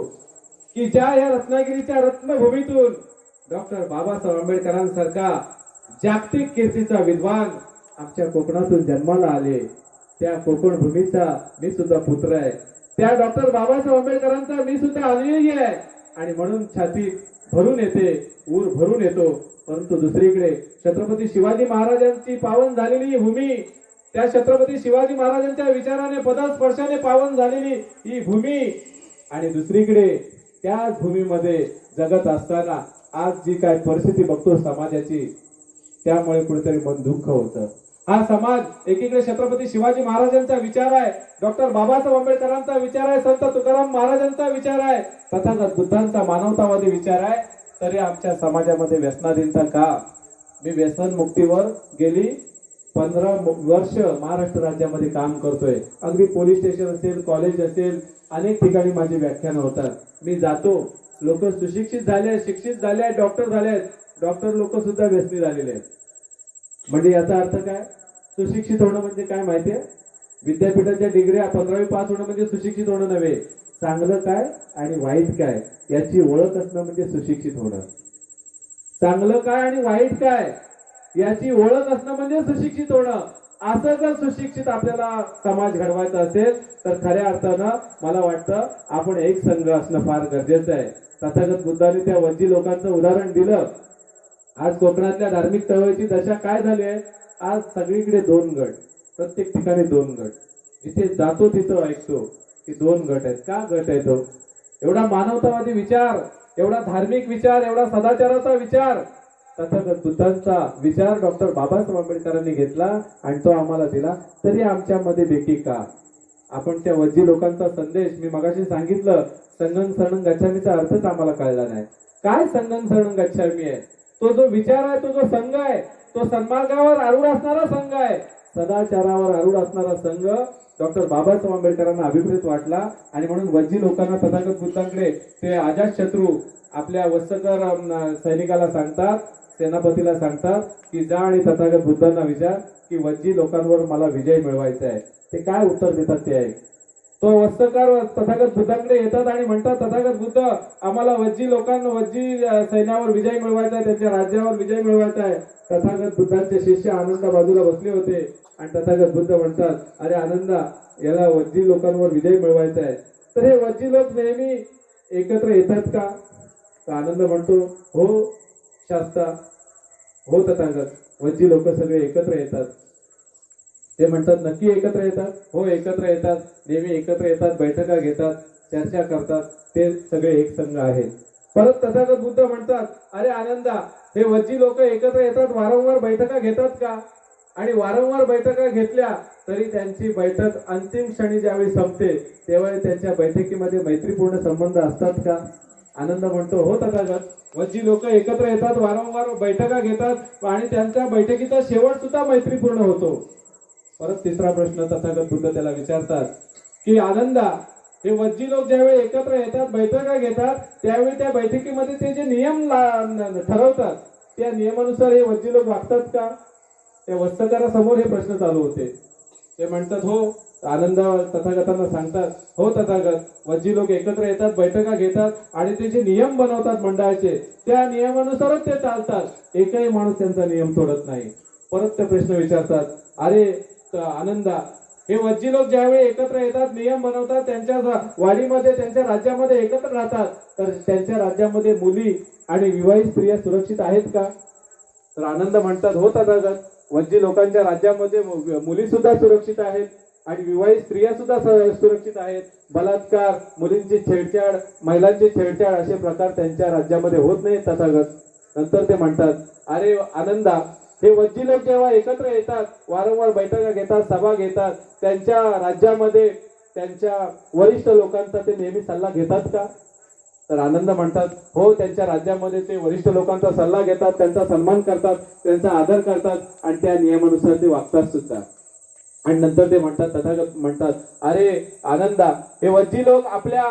की ज्या या रत्नागिरीच्या रत्नभूमीतून डॉक्टर बाबासाहेब आंबेडकरांसारखा जागतिक कीर्तीचा विद्वान आमच्या कोकणातून जन्माला आले. त्या कोकण भूमीचा मी सुद्धा पुत्र आहे. त्या डॉक्टर बाबासाहेब आंबेडकरांचा मी सुद्धा अनुयायी आहे. आणि म्हणून छाती भरून येते, ऊर भरून येतो. परंतु दुसरीकडे छत्रपती शिवाजी महाराजांची पावन झालेली ही भूमी, त्या छत्रपती शिवाजी महाराजांच्या विचाराने पदस्पर्शाने पावन झालेली ही भूमी, आणि दुसरीकडे त्याच भूमीमध्ये जगत असताना आज जी काय परिस्थिती बघतो समाजाची, त्यामुळे कुठेतरी मन दुःख होतं. हा समाज एकीकडे छत्रपती शिवाजी महाराजांचा विचार आहे, डॉक्टर बाबासाहेब आंबेडकरांचा विचार आहे, संत तुकाराम महाराजांचा विचार आहे, तथागत बुद्धांचा मानवतावादी विचार आहे, तरी आमच्या समाजामध्ये व्यसनाधीनता का? मी व्यसन मुक्तीवर गेली 15 वर्ष महाराष्ट्र राज्यामध्ये काम करतोय. अगदी पोलीस स्टेशन असेल, कॉलेज असेल, अनेक ठिकाणी माझी व्याख्यानं होतात. मी जातो, लोक सुशिक्षित झाले, शिक्षित झाले, डॉक्टर झाले, डॉक्टर लोक सुद्धा व्यसनी झालेले आहेत. म्हणजे याचा अर्थ काय? सुशिक्षित होणं म्हणजे काय माहितीये? विद्यापीठाच्या डिग्र्या 15वी पास होणं म्हणजे सुशिक्षित होणं नव्हे. चांगलं काय आणि वाईट काय याची ओळख असणं म्हणजे सुशिक्षित होणं. चांगलं काय आणि वाईट काय याची ओळख असणं म्हणजे सुशिक्षित होणं. असं जर सुशिक्षित आपल्याला समाज घडवायचा असेल, तर खऱ्या अर्थानं मला वाटतं आपण एक संघ असणं फार गरजेचं आहे. तथागत बुद्धाने त्या वंचित लोकांचं उदाहरण दिलं. आज कोकणातल्या धार्मिक चळवळीची दशा काय झाली आहे? आज सगळीकडे 2 गट, प्रत्येक ठिकाणी 2 गट. जिथे जातो तिथं ऐकतो की दोन गट आहेत. का गट आहे तो? एवढा मानवतावादी विचार, एवढा धार्मिक विचार, एवढा सदाचाराचा विचार, तथागत बुद्धांचा विचार डॉक्टर बाबासाहेब आंबेडकरांनी घेतला आणि तो आम्हाला दिला. तरी आमच्यामध्ये बेकी का? आपण त्या वज्जी लोकांचा संदेश, मी मगाशी सांगितलं, संगम शरणं गच्छामीचा अर्थच आम्हाला कळला नाही. काय संगम शरणं गच्छामी आहे? तो जो विचार आहे, तो जो संघ आहे, तो सन्मार्गावर आरूढ असणारा संघ आहे, सदाचारावर आरूढ असणारा संघ डॉक्टर बाबासाहेब आंबेडकरांना अभिप्रेत वाटला. आणि म्हणून वज्जी लोकांना तथागत बुद्धांकडे ते अजातशत्रू आपल्या वत्सकर सैनिकाला सांगतात, सेनापतीला सांगतात की जा आणि तथागत बुद्धांना विचार की वज्जी लोकांवर मला विजय मिळवायचा आहे. ते काय उत्तर देतात ते ऐक. तो वत्सकर तथागत बुद्धांकडे येतात आणि म्हणतात, तथागत बुद्ध, आम्हाला वज्जी लोकांना, वज्जी सैन्यावर विजय मिळवायचा आहे, त्यांच्या राज्यावर विजय मिळवायचा आहे. तथागत बुद्धांचे शिष्य आनंद बाजूला बसले होते आणि तथागत बुद्ध म्हणतात, अरे आनंदा, याला वज्जी लोकांवर विजय मिळवायचा आहे, तर हे वज्जी लोक नेहमी एकत्र येतात का? तर आनंद म्हणतो, हो शास्ता, हो तथागत, वज्जी लोक सगळे एकत्र येतात. ते म्हणतात, नक्की एकत्र येतात? हो एकत्र येतात, नेहमी एकत्र येतात, बैठका घेतात, चर्चा करतात, ते सगळे एक संघ आहेत. परत तथागत बुद्ध म्हणतात, अरे आनंदा, हे वज्जी लोक एकत्र येतात, वारंवार बैठका घेतात का? आणि वारंवार बैठका घेतल्या तरी त्यांची बैठक अंतिम क्षणी ज्यावेळी संपते तेव्हा त्यांच्या बैठकीमध्ये मैत्रीपूर्ण संबंध असतात का? आनंद म्हणतो, हो तथागत, वज्जी लोक एकत्र येतात, वारंवार बैठका घेतात आणि त्यांच्या बैठकीचा शेवट सुद्धा मैत्रीपूर्ण होतो. परत तिसरा प्रश्न तथागत बुद्ध त्याला विचारतात की आनंदा, हे वज्जी लोक ज्यावेळी एकत्र येतात, बैठका घेतात, त्यावेळी त्या बैठकीमध्ये ते जे नियम ठरवतात त्या नियमानुसार हे वज्जी लोक वागतात का? त्या वत्सकरासमोर हे प्रश्न चालू होते. ते म्हणतात, हो. आनंद तथागतांना सांगतात, हो तथागत, वज्जी लोक एकत्र येतात, बैठका घेतात आणि ते जे नियम बनवतात मंडळाचे, त्या नियमानुसारच ते चालतात, एकही माणूस त्यांचा नियम तोडत नाही. परत ते प्रश्न विचारतात, अरे आनंदा, हे वज्जी लोक ज्यावेळी एकत्र येतात, नियम बनवतात, त्यांच्या वाडीमध्ये, त्यांच्या राज्यामध्ये एकत्र राहतात, तर त्यांच्या राज्यामध्ये मुली आणि विवाहित स्त्रिया सुरक्षित आहेत का? तर आनंद म्हणतात, हो तथागत, वज्जी लोकांच्या राज्यामध्ये मुली सुद्धा सुरक्षित आहेत आणि विवाहित स्त्रिया सुद्धा सुरक्षित आहेत. बलात्कार, मुलींची छेडछाड, महिलांची छेडछाड असे प्रकार त्यांच्या राज्यामध्ये होत नाही तथागत. नंतर ते म्हणतात, अरे आनंदा, हे वज्जी लोक जेव्हा एकत्र येतात, वारंवार बैठका घेतात, सभा घेतात, त्यांच्या राज्यामध्ये त्यांच्या वरिष्ठ लोकांचा ते नेहमी सल्ला घेतात का? तर आनंद म्हणतात, हो, त्यांच्या राज्यामध्ये ते वरिष्ठ लोकांचा सल्ला घेतात, त्यांचा सन्मान करतात, त्यांचा आदर करतात आणि त्या नियमानुसार ते वागतात सुद्धा. आणि नंतर ते म्हणतात, तथागत म्हणतात, अरे आनंदा, हे वज्जी लोक आपल्या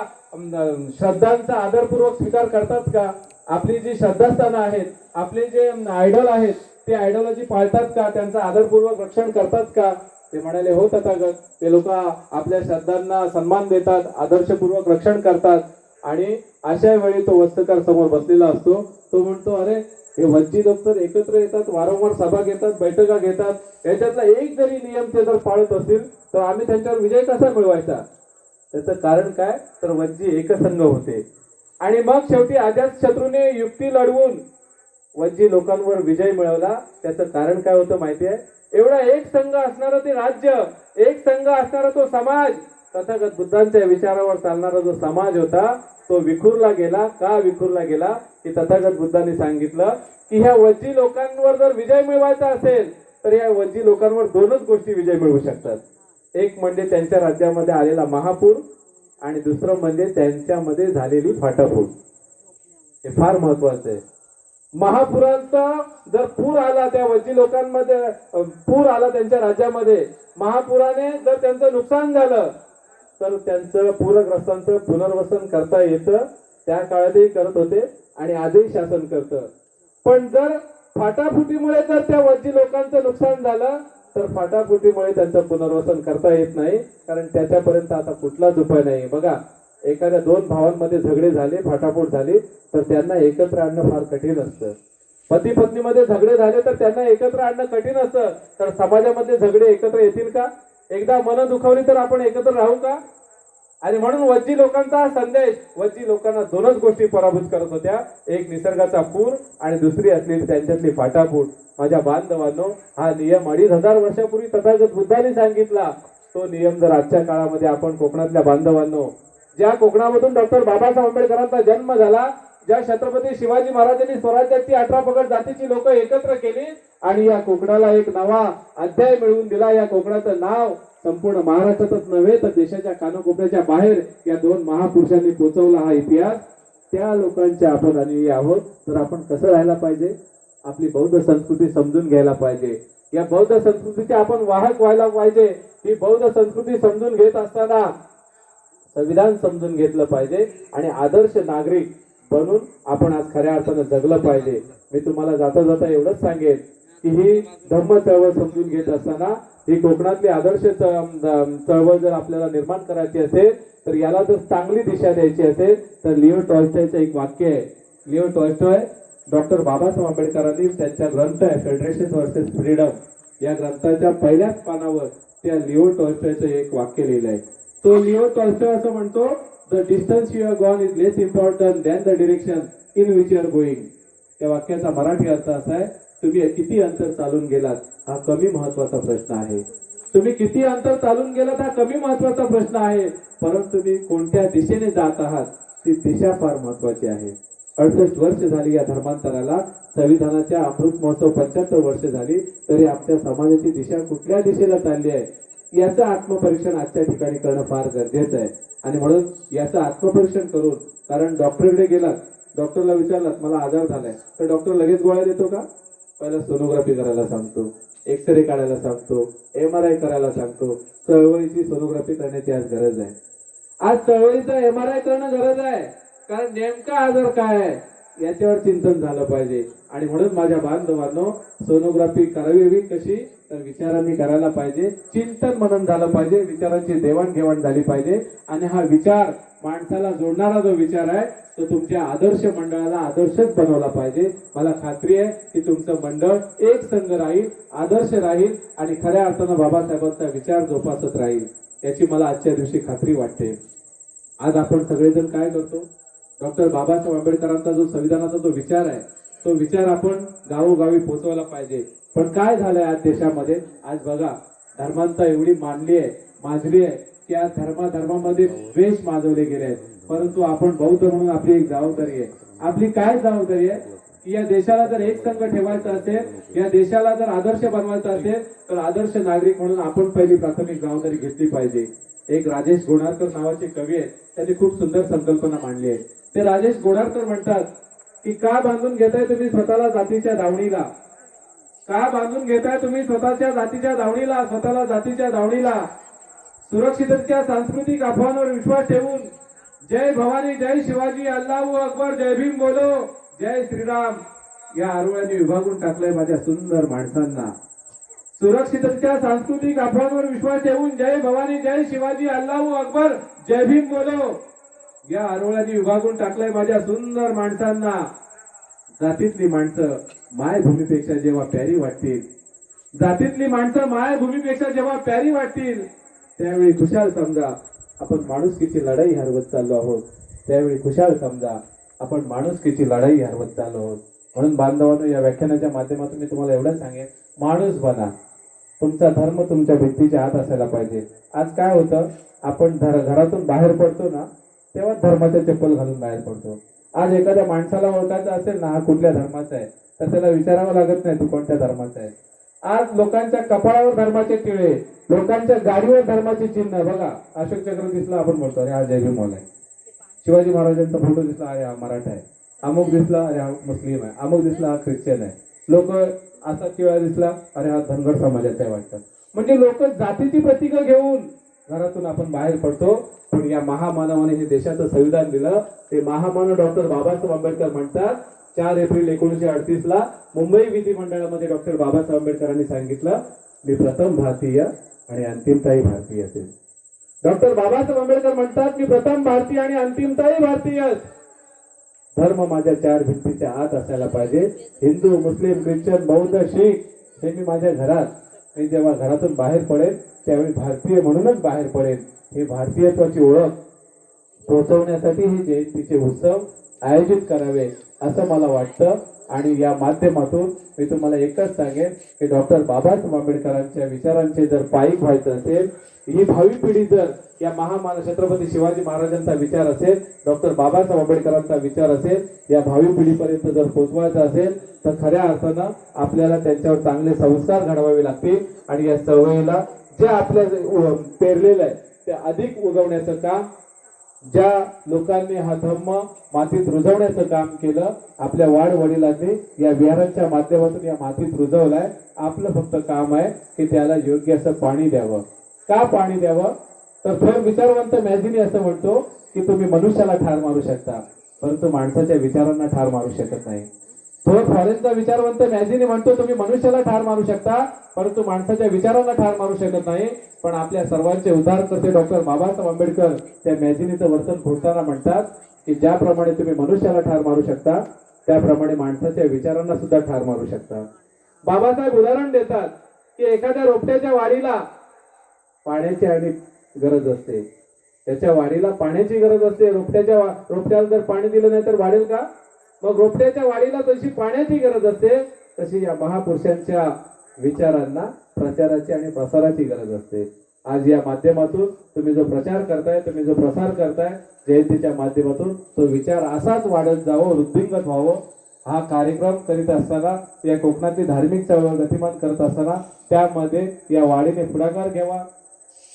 श्रद्धांचा आदरपूर्वक स्वीकार करतात का? आपली जी श्रद्धास्थानं आहेत, आपले जे आयडॉल आहेत, ते आयडॉलॉजी पाळतात का? त्यांचा आदरपूर्वक रक्षण करतात का? ते म्हणाले, हो तथागत, ते लोक आपल्या श्रद्धांना सन्मान देतात, आदर्शपूर्वक रक्षण करतात. आणि अशा वेळी तो वत्सकर समोर बसलेला असतो, तो म्हणतो, अरे हे वज्जी लोक तर एकत्र येतात, वारंवार सभा घेतात, बैठका घेतात, याच्यातला एक जरी नियम ते जर पाळत असतील तर आम्ही त्यांच्यावर विजय कसा मिळवायचा? त्याचं कारण काय? तर वज्जी एकसंघ होते. आणि मग शेवटी अजातशत्रूने युक्ती लढवून वज्जी लोकांवर विजय मिळवला. त्याचं कारण काय होतं माहिती आहे? एवढा एक संघ असणारं ते राज्य, एक संघ असणारा तो समाज, तथागत बुद्धांच्या विचारावर चालणारा जो समाज होता तो विखुरला गेला. का विखुरला गेला? की तथागत बुद्धांनी सांगितलं की ह्या वज्जी लोकांवर जर विजय मिळवायचा असेल तर या वज्जी लोकांवर दोनच गोष्टी विजय मिळवू शकतात. एक म्हणजे त्यांच्या राज्यामध्ये आलेला महापूर आणि दुसरं म्हणजे त्यांच्यामध्ये झालेली फाटाफूट. हे फार महत्वाचं आहे. महापुरांचा जर पूर आला त्या वज्जी लोकांमध्ये, पूर आला त्यांच्या राज्यामध्ये, महापुराने जर त्यांचं नुकसान झालं तर त्यांचं पूरग्रस्तांचं पुनर्वसन करता येतं. त्या काळातही करत होते आणि आजही शासन करतं. पण जर फाटाफुटीमुळे जर त्या वज्जी लोकांचं नुकसान झालं तर फाटाफुटीमुळे त्यांचं पुनर्वसन करता येत नाही, कारण त्याच्यापर्यंत आता कुठलाच उपाय नाही. बघा, एखाद्या दोन भावांमध्ये झगडे झाले, फाटाफूट झाली तर त्यांना एकत्र आणणं फार कठीण असतं. पती पत्नीमध्ये झगडे झाले तर त्यांना एकत्र आणणं कठीण असतं. तर समाजामध्ये झगडे एकत्र येतील का? एकदा मन दुखावली तर आपण एकत्र राहू का? आणि म्हणून वज्जी लोकांचा हा संदेश वज्जी लोकांना दोनच गोष्टी पराभूत करत होत्या. एक निसर्गाचा पूर आणि दुसरी असलेली त्यांच्यातली फाटाफूट. माझ्या बांधवांनो, हा नियम 2500 वर्षापूर्वी तथागत बुद्धांनी सांगितला. तो नियम जर आजच्या काळामध्ये आपण कोकणातल्या बांधवांनो, ज्या कोकणामधून डॉक्टर बाबासाहेब आंबेडकरांचा जन्म झाला, ज्या छत्रपती शिवाजी महाराजांनी स्वराज्याची 18 पगड जातीची लोक एकत्र केली आणि या कोकणाला एक नवा अध्याय मिळवून दिला. या कोकणाचं नाव संपूर्ण महाराष्ट्रातच नव्हे तर देशाच्या कानाकोपऱ्याच्या बाहेर या दोन महापुरुषांनी पोहोचवला हा इतिहास. त्या लोकांचे आपण अनुयायी आहोत. तर आपण कसं राहायला पाहिजे? आपली बौद्ध संस्कृती समजून घ्यायला पाहिजे. या बौद्ध संस्कृतीचे आपण वाहक व्हायला पाहिजे. ही बौद्ध संस्कृती समजून घेत असताना संविधान समजून घेतलं पाहिजे आणि आदर्श नागरिक बनून आपण आज खऱ्या अर्थानं जगलं पाहिजे. मी तुम्हाला जाता जाता एवढंच सांगेन की ही धम्म चळवळ समजून घेत असताना ही कोकणातली आदर्श चळवळ जर आपल्याला निर्माण करायची असेल तर याला जर चांगली दिशा द्यायची असेल तर लिओ टॉल्स्टॉयचं एक वाक्य आहे. लिओ टॉल्स्टॉय डॉक्टर बाबासाहेब आंबेडकरांनी त्यांच्या ग्रंथ आहे फेडरेशन वर्सेस फ्रीडम या ग्रंथाच्या पहिल्याच पानावर त्या लिओ टॉल्स्टॉयचं एक वाक्य लिहिलं आहे. तो लिओ टॉल्स्टॉय असं म्हणतो, the distance you are gone is less important than the direction in which you are going. त्या वाक्याचा मराठी अर्थ असा आहे, तुम्ही किती अंतर चालून गेलात हा कमी महत्वाचा प्रश्न आहे. तुम्ही किती अंतर चालून गेलात हा कमी महत्वाचा प्रश्न आहे, परंतु तुम्ही कोणत्या दिशेने जात आहात ती दिशा फार महत्वाची आहे. 68 वर्ष झाली या धर्मांतराला. संविधानाच्या अमृत महोत्सव 75 वर्ष झाली तरी आमच्या समाजाची दिशा कुठल्या दिशेला चालली आहे याचं आत्मपरीक्षण आजच्या ठिकाणी करणं फार गरजेचं आहे. आणि म्हणून याचं आत्मपरीक्षण करून, कारण डॉक्टरकडे गेलात, डॉक्टरला विचारलात मला आजार झालाय तर डॉक्टर लगेच गोळ्या देतो का? पहिला सोनोग्राफी करायला सांगतो, एक्सरे काढायला सांगतो, MRI करायला सांगतो. चळवळीची सोनोग्राफी करण्याची आज गरज आहे. आज चळवळीचा MRI करणं गरज आहे, कारण नेमका आजार काय आहे याच्यावर चिंतन झालं पाहिजे. आणि म्हणून माझ्या बांधवांनो, सोनोग्राफी करावी कशी तर विचारांनी करायला पाहिजे, चिंतन मनन झालं पाहिजे, विचारांची देवाणघेवाण झाली पाहिजे. आणि हा विचार माणसाला जोडणारा जो विचार आहे तो तुमच्या आदर्श मंडळाला आदर्शच बनवला पाहिजे. मला खात्री आहे की तुमचं मंडळ एक संघ राहील, आदर्श राहील आणि खऱ्या अर्थानं बाबासाहेबांचा विचार जोपासत राहील याची मला आजच्या दिवशी खात्री वाटते. आज आपण सगळेजण काय करतो? डॉक्टर बाबासाहेब आंबेडकरांचा जो संविधानाचा जो विचार आहे तो विचार आपण गावोगावी पोहोचवला पाहिजे. पण काय झालंय आज देशामध्ये? आज बघा, धर्मांचा एवढी मांडली आहे, माजली आहे की आज धर्मामध्ये द्वेष माजवले गेले आहेत. परंतु आपण बौद्ध म्हणून आपली एक जबाबदारी आहे. आपली काय जबाबदारी आहे की या देशाला जर एक संघ ठेवायचा असेल, या देशाला जर आदर्श बनवायचा असेल तर आदर्श नागरिक म्हणून आपण पहिली प्राथमिक जबाबदारी घेतली पाहिजे. एक राजेश गोणारकर नावाचे कवी आहेत, त्यांनी खूप सुंदर संकल्पना मांडली आहे. ते राजेश गोणारकर म्हणतात की का बांधून घेताय तुम्ही स्वतःला जातीच्या दावणीला? का बांधून घेताय तुम्ही स्वतःच्या जातीच्या दावणीला, स्वतःला जातीच्या दावणीला? सुरक्षिततेच्या सांस्कृतिक अफवांवर विश्वास ठेवून जय भवानी, जय शिवाजी, अल्लाहू अकबर, जय भीम बोलो, जय श्रीराम या आरोळ्यांनी विभागून टाकलंय माझ्या सुंदर माणसांना. सुरक्षिततेच्या सांस्कृतिक अफवांवर विश्वास ठेवून जय भवानी, जय शिवाजी, अल्लाहू अकबर, जय भीम बोलो या आरोळ्यांनी विभागून टाकलंय माझ्या सुंदर माणसांना. जातीतली माणसं मायभूमीपेक्षा जेव्हा प्यारी वाटतील, जातीतली माणसं मायभूमीपेक्षा जेव्हा प्यारी वाटतील त्यावेळी खुशाल समजा आपण माणुसकीची लढाई हरवत चाललो आहोत. त्यावेळी खुशाल समजा आपण माणुसकीची लढाई हरवत चाललो आहोत. म्हणून बांधवांनो, या व्याख्यानाच्या माध्यमातून मी तुम्हाला एवढंच सांगेन, माणूस बना. तुमचा धर्म तुमच्या भिंतीच्या आत असायला पाहिजे. आज काय होतं, आपण घरातून बाहेर पडतो ना तेव्हा धर्माच्या चप्पल घालून बाहेर पडतो. आज एखाद्या माणसाला ओळखायचं असेल ना हा कुठल्या धर्माचा आहे तर त्याला विचारावं लागत नाही तू कोणत्या धर्माचा आहे. आज लोकांच्या कपाळावर धर्माचे टिळे, लोकांच्या गाडीवर धर्माचे चिन्ह. बघा, अशोक चक्र दिसला आपण म्हणतो अरे हा जय भीम आहे. शिवाजी महाराजांचा फोटो दिसला अरे हा मराठा आहे. अमुक दिसला अरे हा मुस्लिम आहे. अमुक दिसला हा ख्रिश्चन आहे. लोक असा टिळा दिसला अरे हा धनगर समाजाचा आहे वाटतं. म्हणजे लोक जातीची प्रतीकं घेऊन घरातून आपण बाहेर पडतो. पण या महामानवाने हे देशाचं संविधान दिलं. ते महामानव डॉक्टर बाबासाहेब आंबेडकर म्हणतात 4 एप्रिल 1938 मुंबई विधिमंडळामध्ये डॉक्टर बाबासाहेब आंबेडकरांनी सांगितलं मी प्रथम भारतीय आणि अंतिमताही भारतीय असेल. डॉक्टर बाबासाहेब आंबेडकर म्हणतात मी प्रथम भारतीय आणि अंतिमताही भारतीय. धर्म माझ्या 4 भिंतीच्या आत असायला पाहिजे. हिंदू, मुस्लिम, ख्रिश्चन, बौद्ध, शीख हे मी माझ्या घरात, मी जेव्हा घरातून बाहेर पडेल त्यावेळी भारतीय म्हणूनच बाहेर पडेल. हे भारतीयत्वाची ओळख पोहोचवण्यासाठी हे जयंतीचे उत्सव आयोजित करावे असं मला वाटतं. आणि या माध्यमातून मी तुम्हाला एकच सांगेन की डॉक्टर बाबासाहेब आंबेडकरांच्या विचारांचे जर पायीक व्हायचं असेल ही भावी पिढी जर या महामान छत्रपती शिवाजी महाराजांचा विचार असेल, डॉक्टर बाबासाहेब आंबेडकरांचा विचार असेल, या भावी पिढीपर्यंत जर पोहोचवायचा असेल तर खऱ्या अर्थानं आपल्याला त्यांच्यावर चांगले संस्कार घडवावे लागतील आणि या सवयीला जे आपल्या पेरलेलं आहे ते अधिक उगवण्याचं काम, ज्या लोकांनी हा धम्म मातीत रुजवण्याचं काम केलं, आपल्या वडिलांनी या विहारांच्या माध्यमातून या मातीत रुजवलाय. आपलं फक्त काम आहे की त्याला योग्य असं पाणी द्यावं. का पाणी द्यावं? तर थोर विचारवंत मॅझिनी असं म्हणतो की तुम्ही मनुष्याला ठार मारू शकता परंतु माणसाच्या विचारांना ठार मारू शकत नाही. थोर फॉरेनचा विचारवंत मॅझिनी म्हणतो तुम्ही मनुष्याला ठार मारू शकता परंतु माणसाच्या विचारांना ठार मारू शकत नाही. पण आपल्या सर्वांचे उद्धारकर्ते डॉक्टर बाबासाहेब आंबेडकर त्या मॅझिनीचं वर्तन खोडताना म्हणतात की ज्याप्रमाणे तुम्ही मनुष्याला ठार मारू शकता त्याप्रमाणे माणसाच्या विचारांना सुद्धा ठार मारू शकता. बाबासाहेब उदाहरण देतात की एखाद्या रोपट्याच्या वाढीला पाण्याची आणि गरज असते, त्याच्या वाढीला पाण्याची गरज असते. रोपट्याला जर पाणी दिलं नाही तर वाढेल का? मग रोपट्याच्या वाढीला जशी पाण्याची गरज असते तशी या महापुरुषांच्या विचारांना प्रचाराची आणि प्रसाराची गरज असते. आज या माध्यमातून तुम्ही जो प्रचार करताय, तुम्ही जो प्रसार करताय जयंतीच्या माध्यमातून, तो विचार असाच वाढत जावं, वृद्धिंगत व्हावं. हा कार्यक्रम करीत असताना, या कोकणातली धार्मिक चळवळ गतिमान करत असताना त्यामध्ये या वाडीने पुढाकार घ्यावा,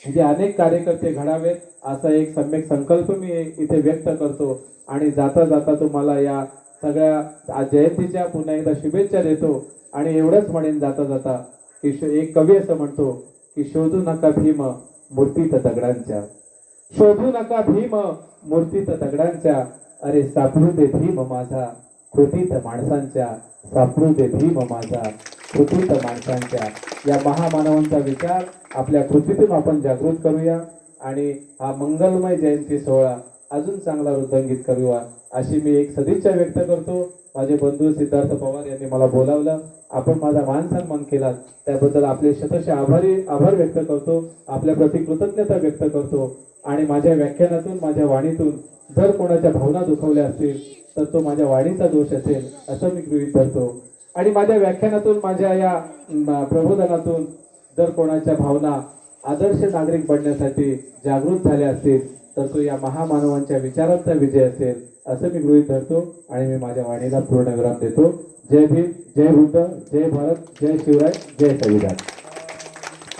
म्हणजे अनेक कार्यकर्ते घडावेत असा एक सम्यक संकल्प मी इथे व्यक्त करतो. आणि जाता जाता तुम्हाला या सगळ्या जयंतीच्या पुन्हा एकदा शुभेच्छा देतो. आणि एवढंच म्हणेन जाता जाता की एक कवी असं म्हणतो की शोधू नका भीम मूर्तीत दगडांच्या, शोधू नका भीम मूर्तीत दगडांच्या, अरे सापडू दे भीम माझा कृतीत माणसांच्या, सापडू दे भीम माझा कृतीत माणसांच्या. या महामानवांचा विचार आपल्या कृतीतून आपण जागृत करूया आणि हा मंगलमय जयंती सोहळा अजून चांगला वृद्धांगित करूया अशी मी एक सदिच्छा व्यक्त करतो. माझे बंधू सिद्धार्थ पवार यांनी मला बोलावलं, आपण माझा मान सन्मान केला त्याबद्दल आपले शतशः आभार व्यक्त करतो, आपल्या प्रति कृतज्ञता व्यक्त करतो. आणि माझ्या व्याख्यानातून, माझ्या वाणीतून जर कोणाच्या भावना दुखवल्या असतील तर तो माझ्या वाणीचा दोष असेल असं मी गृहीत धरतो. आणि माझ्या व्याख्यानातून, माझ्या या प्रबोधनातून जर कोणाच्या भावना आदर्श नागरिक बनण्यासाठी जागृत झाल्या असतील तर तो या महामानवांच्या विचारांचा विजय असेल असं मी गृहीत धरतो. आणि मी माझ्या वाणीला पूर्ण विराम देतो. जय भीम, जय बुद्ध, जय भारत, जय शिवराय, जय संविधान.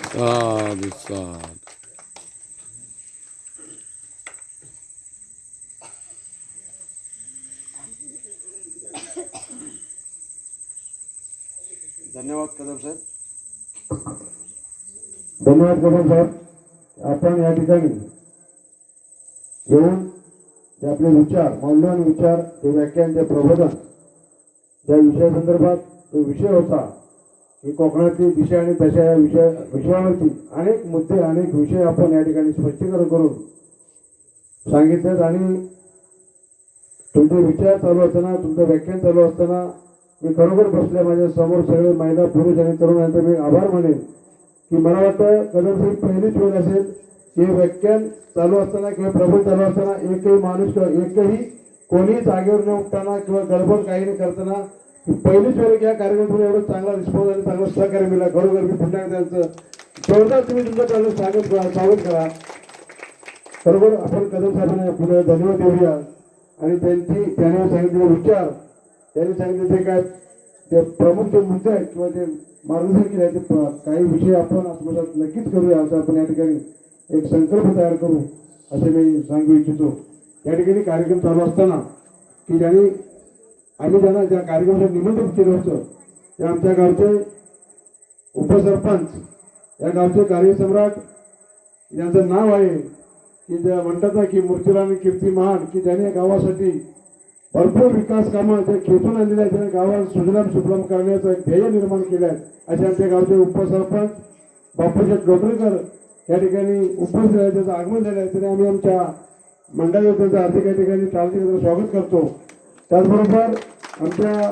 साधु साधु. धन्यवाद कदम साहेब. धन्यवाद कदम साहेब. आपण या ठिकाणी येऊन जे आपले विचार, मौल्यवान विचार, ते व्याख्यान, ते प्रबोधन, ज्या विषयासंदर्भात तो विषय होता की कोकणातली दिशा आणि दशा या विषयावरती अनेक मुद्दे, अनेक विषय आपण या ठिकाणी स्पष्टीकरण करून सांगितलेत. आणि तुमचे विचार चालू असताना, तुमचं व्याख्यान चालू असताना मी खरोखर बसल्या माझ्या समोर सगळे महिला, पुरुष आणि तरुणांचे मी आभार मानेन की मला वाटतं कदम साहेब पहिलीच वेळ असेल की व्याख्यान चालू असताना किंवा प्रबोध चालू असताना एकही माणूस किंवा एकही कोणी जागेवर न उठताना किंवा गडबड काही नाही करताना पहिलीच वेळ या कार्यक्रमातून एवढं चांगला रिस्पॉन्स आणि चांगलं सहकार्य मिळालं. खरोखर मी पुन्हा त्यांचं जोरदार तुम्ही तुमचं चालू स्वागत करा. खरोखर आपण कदम साहेबांना पुन्हा धन्यवाद देऊया. आणि त्याने सांगितलेले विचार, त्यांनी सांगितले ते काय ते प्रमुख जे मुद्दे आहेत किंवा जे मार्गदर्शन केले आहेत ते काही विषय आपण आत्मसात नक्कीच करूया असं आपण या ठिकाणी एक संकल्प तयार करू असे मी सांगू इच्छितो. या ठिकाणी कार्यक्रम चालू असताना की आम्ही ज्यांना ज्या कार्यक्रमाचं निमंत्रण केलं होतं ते आमच्या गावचे उपसरपंच, या गावचे कार्यसम्राट, यांचं नाव आहे की ज्या म्हणतात ना की मूर्तीराम कीर्ती महान, की ज्याने गावासाठी भरपूर विकास कामं जे खेचून आणलेले आहेत, त्याने गावाला सुजलाम सुफलाम करण्याचं एक ध्येय निर्माण केलं आहे. असे आमच्या गावचे उपसरपंच बापूजी डोंगरेकर या ठिकाणी उपस्थित आहे, त्याचं आगमन झालं आहे. तरी आम्ही आमच्या मंडळाचं त्यांचं हार्दिक या ठिकाणी टाळती स्वागत करतो. त्याचबरोबर आमच्या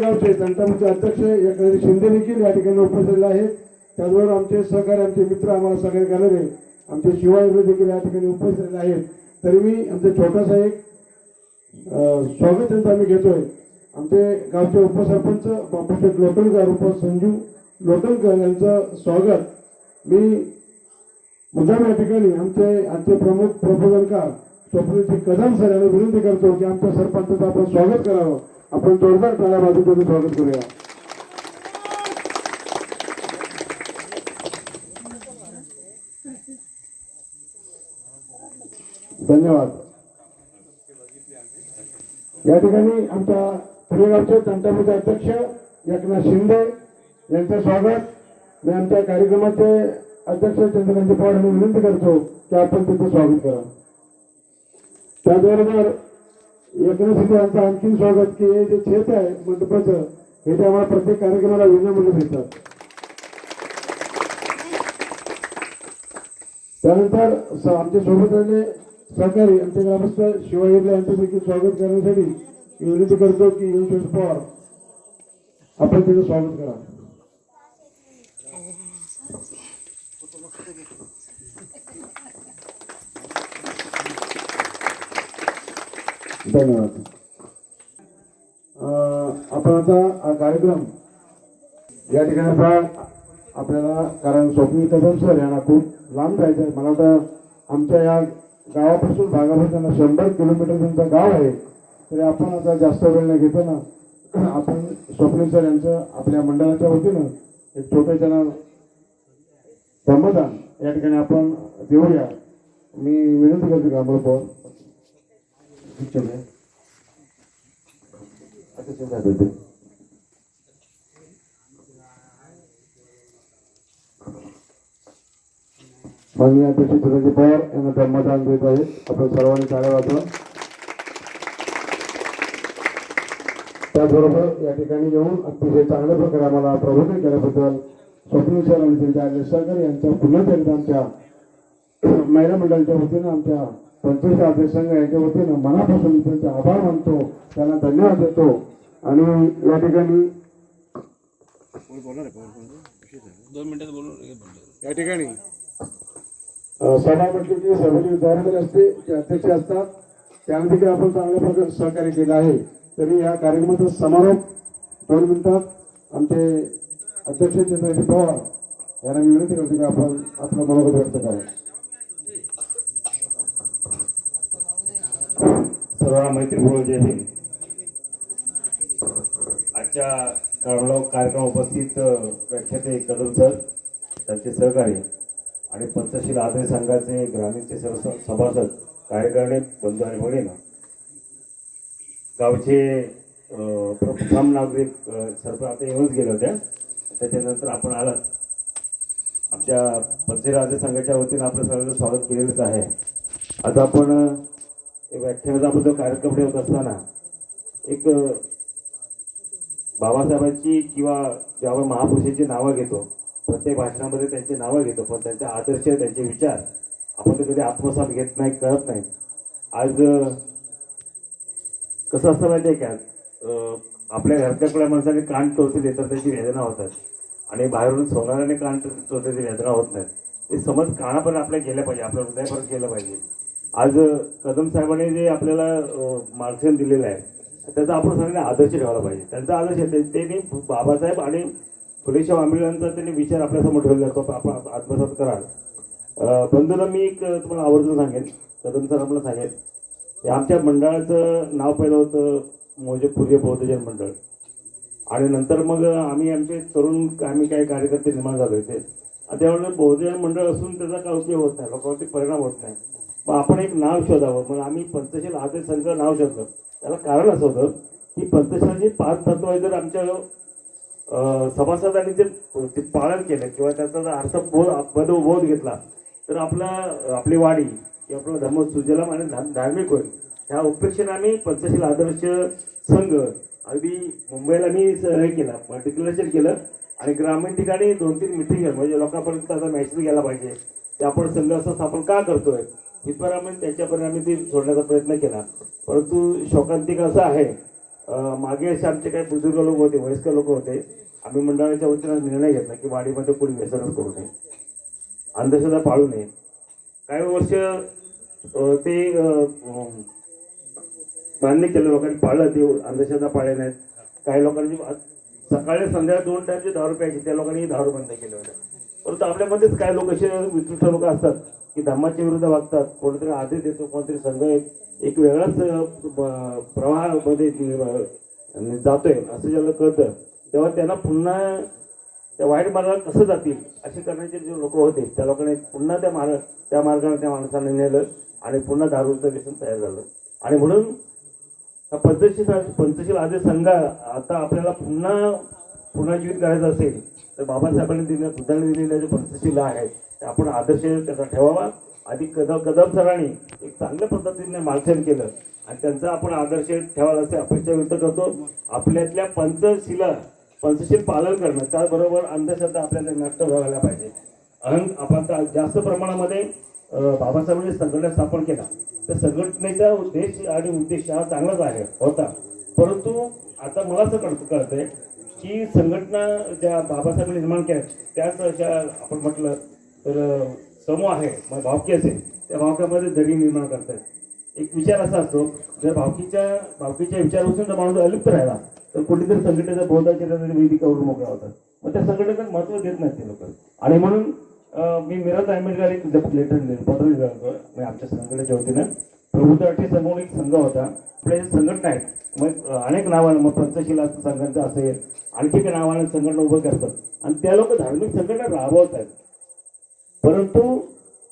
गावचे तंटामुखचे अध्यक्ष एखादे शिंदे देखील या ठिकाणी उपस्थित आहेत. त्याचबरोबर आमचे सहकारी, आमचे मित्र, आम्हाला सहकार्य करणारे आमचे शिवाय देखील या ठिकाणी उपस्थित आहेत. तरी मी आमचे छोटासा एक स्वागत त्यांचं आम्ही घेतोय. आमचे गावचे उपसरपंच बापूशेठ लोटणकर उप संजू लोटणकर यांचं स्वागत मी मुद्दाम या ठिकाणी आमचे प्रमुख प्रबोधनकार स्वप्नीलजी कदम सर यांना विनंती करतो की आमच्या सरपंचाचं आपण स्वागत करावं. आपण जोरदार टाळ्या वाजवून स्वागत करूया. धन्यवाद. या ठिकाणी आमच्या पुणेगावचे तंटामुचे अध्यक्ष एकनाथ शिंदे यांचं स्वागत. मी आमच्या कार्यक्रमाचे अध्यक्ष चंद्रकांत पवार यांनी विनंती करतो की आपण तिथे स्वागत करा. त्याचबरोबर एकनाथ शिंदे यांचं आणखी स्वागत की हे जे क्षेत्र आहे मंडपाचं हे ते आम्हाला प्रत्येक कार्यक्रमाला विनामूल्य देतात. त्यानंतर आमच्या सोबत आलेले सहकारी आमचे ग्रामस्थ शिवाजीला यांचं देखील स्वागत करण्यासाठी विनंती करतो की युवराज पवार आपण तिचं स्वागत करा. धन्यवाद. आपण आता हा कार्यक्रम या ठिकाणी आपल्याला कारण स्वप्नील कदम सर यांना खूप लांब जायचं आहे. मला तर आमच्या या गावापासून भागापासून 100 किलोमीटर तुमचं गाव आहे. तरी आपण आता जास्त वेळ न घेतो ना आपण स्वप्नील सर यांचं आपल्या मंडळाच्या वतीनं एक छोटेशा धम्मदान या ठिकाणी आपण देऊया. मी विनंती करतो की अमोल पवार माननीय अध्यक्ष चिरंजीव पवार यांना धम्मदान देत आहेत. आपण सर्वांनी टाळ्या वाजवा. त्याचबरोबर या ठिकाणी येऊन अतिशय चांगल्या प्रकारे आम्हाला प्रबोधन केल्याबद्दल स्वप्नील सर आणि त्यांच्या आले सहकारी यांच्या पुन्हा एकदा आमच्या महिला मंडळाच्या वतीनं आमच्या पंचवीस आदेश संघ यांच्या वतीनं मनापासून त्यांचे आभार मानतो. त्यांना धन्यवाद देतो. आणि या ठिकाणी या ठिकाणी सभा म्हटली की सभेची जबाबदारी असते जे अध्यक्ष असतात त्यांना देखील आपण चांगल्या प्रकारे सहकार्य केलं आहे. तरी या कार्यक्रमाचा समारोप 2 मिनिटात आमचे अध्यक्ष चंद्रकांत पवार यांना विनंती करतो की आपण आपलं मनोगत व्यक्त करावं. सर्वांना मैत्रीपूर्वक जय भीम. आजच्या कार्यक्रम उपस्थित व्याख्याते कदम सर त्यांचे सहकारी आणि पंचशील आदर्श संघाचे ग्रामीणचे सर्व सभासद कार्यकारिणी बंधू आणि भगिनी गावचे प्रथम नागरिक सरपंच आता येऊनच गेले होत्या. त्याच्यानंतर आपण आलात. आमच्या पंचशील आदर्श संघाच्या वतीनं आपलं सगळ्यांचं स्वागत केलेलंच आहे. आता आपण व्याख्यानाचा आपण जो कार्यक्रम ठेवत असताना एक बाबासाहेबांची किंवा ज्यावर महापुरुषांची नावं घेतो प्रत्येक भाषणामध्ये त्यांची नावं घेतो पण त्यांचे आदर्श त्यांचे विचार आपण ते कधी आत्मसात घेत नाही कळत नाही. आज कसं असतं माहिती आहे का आपल्या घरातल्या माणसाने कान टोचले तर त्याची वेदना होतात आणि बाहेरून सोनाराने कान टोचल्याची वेदना होत नाही. ते समज कानापर्यंत आपल्या गेल्या पाहिजे आपल्या हृदयापर्यंत गेलं पाहिजे. आज कदम साहेबांनी जे आपल्याला मार्गदर्शन दिलेलं आहे त्याचा आपण सगळ्यांनी आदर्श ठेवायला पाहिजे. त्यांचा आदर्श त्यांनी बाबासाहेब आणि फुलेशाह आंबेडकरांचा त्यांनी विचार आपल्यासमोर ठेवला तो आपण आत्मसात कराल. बंधूला मी एक तुम्हाला आवर्जून सांगेन कदम सर आपल्याला सांगेन की आमच्या मंडळाचं नाव पहिलं होतं मोजे पूर्य बौद्धजन मंडळ आणि नंतर मग आमचे तरुण आम्ही काही कार्यकर्ते निर्माण झाले होते. त्यावेळेला बौद्धजन मंडळ असून त्याचा काय उपयोग होत नाही लोकांवरती परिणाम होत नाही. मग आपण एक नाव शोधावं. मग आम्ही पंचशील आदर्श संघ नाव शोधलं. त्याला कारण असं होतं की पंचशीलाची 5 तत्व जर आमच्या सभासदांनी ते पालन केलं किंवा त्याचा जर अर्थ बोध घेतला तर आपली वाडी किंवा आपला धर्म सुजलाम आणि धार्मिक होईल. ह्या उपेक्षेने आम्ही पंचशील आदर्श संघ अगदी मुंबईला मी हे केलं डिक्लेरेशन केलं आणि ग्रामीण ठिकाणी 2-3 मिटिंग केलं म्हणजे लोकांपर्यंत त्याचा मेसेज गेला पाहिजे की आपण संघ असं स्थापन का करतोय. इथपर आम्ही त्यांच्यापर्यंत आम्ही ती सोडण्याचा प्रयत्न केला. परंतु शोकांतिक असं आहे मागे असे आमचे काही बुजुर्ग लोक होते वयस्कर लोक होते. आम्ही मंडळाच्या वतीनं निर्णय घेतला की वाडीमध्ये कोणी व्यसनच करू नये अंधश्रद्धा पाळू नये. काही वर्ष ते मान्य केलं लोकांनी पाळलं ते अंधश्रद्धा पाळल्या नाहीत. काही लोकांनी सकाळी संध्याकाळी 2 टाईमचे दारू प्यायचे त्या लोकांनी दारू बंद केले होते. परंतु आपल्यामध्येच काय लोक असे विशिष्ट लोक असतात की धर्माच्या विरुद्ध वागतात, कोणीतरी आदेश देतो, कोणतरी संघ एक वेगळाच प्रवाहामध्ये जातोय असं ज्याला कळतं, तेव्हा त्यांना पुन्हा त्या वाईट मार्गाला कसं जातील असे करण्याचे जे लोक होते त्या लोकांनी पुन्हा त्या मार्गाने त्या माणसाने नेलं आणि पुन्हा दारूचं व्यसन तयार झालं. आणि म्हणून हा पंचशील आदेश संघ आता आपल्याला पुन्हा जीवित करायचं असेल तर बाबासाहेबांनी बुद्धांनी दिलेल्या जे पंचशील आहेत ते आपण आदर्श त्याचा ठेवावा. आधी कदम सरांनी एक चांगल्या पद्धतीने मार्गदर्शन केलं आणि त्यांचा आपण आदर्श ठेवायला असे अपेक्षा व्यक्त करतो. आपल्यातल्या पंचशील पालन करणं, त्याचबरोबर अंधश्रद्धा आपल्याला नष्ट व्हायला पाहिजे. आपण जास्त प्रमाणामध्ये बाबासाहेबांनी संघटना स्थापन केला, तर संघटनेचा उद्देश आणि उद्देश हा चांगलाच होता. परंतु आता मला असं कळतंय की संघटना ज्या बाबासाहेबांनी निर्माण केल्या त्याच अशा आपण म्हटलं तर समूह आहे, भावकी असेल, त्या भावक्यामध्ये दरी निर्माण करतात. एक विचार असा असतो, जर भावकीच्या विचारापासून जर माणूस अलिप्त राहिला तर कुठेतरी संघटनेचा बोधाच्या विधी करून मोकळा होतात. मग त्या संघटनेला महत्त्व देत नाहीत ते लोक. आणि म्हणून मी मिरज आंबेडकर एक लेटर पत्र लिहिलं होतं आमच्या संघटनेच्या वतीनं. प्रबुद्धासाठी समोर एक संघ होता, आपल्या संघटना आहेत, मग अनेक नावानं, मग पंचशीला संघटना असेल, आणखी काही नावानं संघटना उभं करतात आणि त्या लोक धार्मिक संघटना राबवत आहेत. परंतु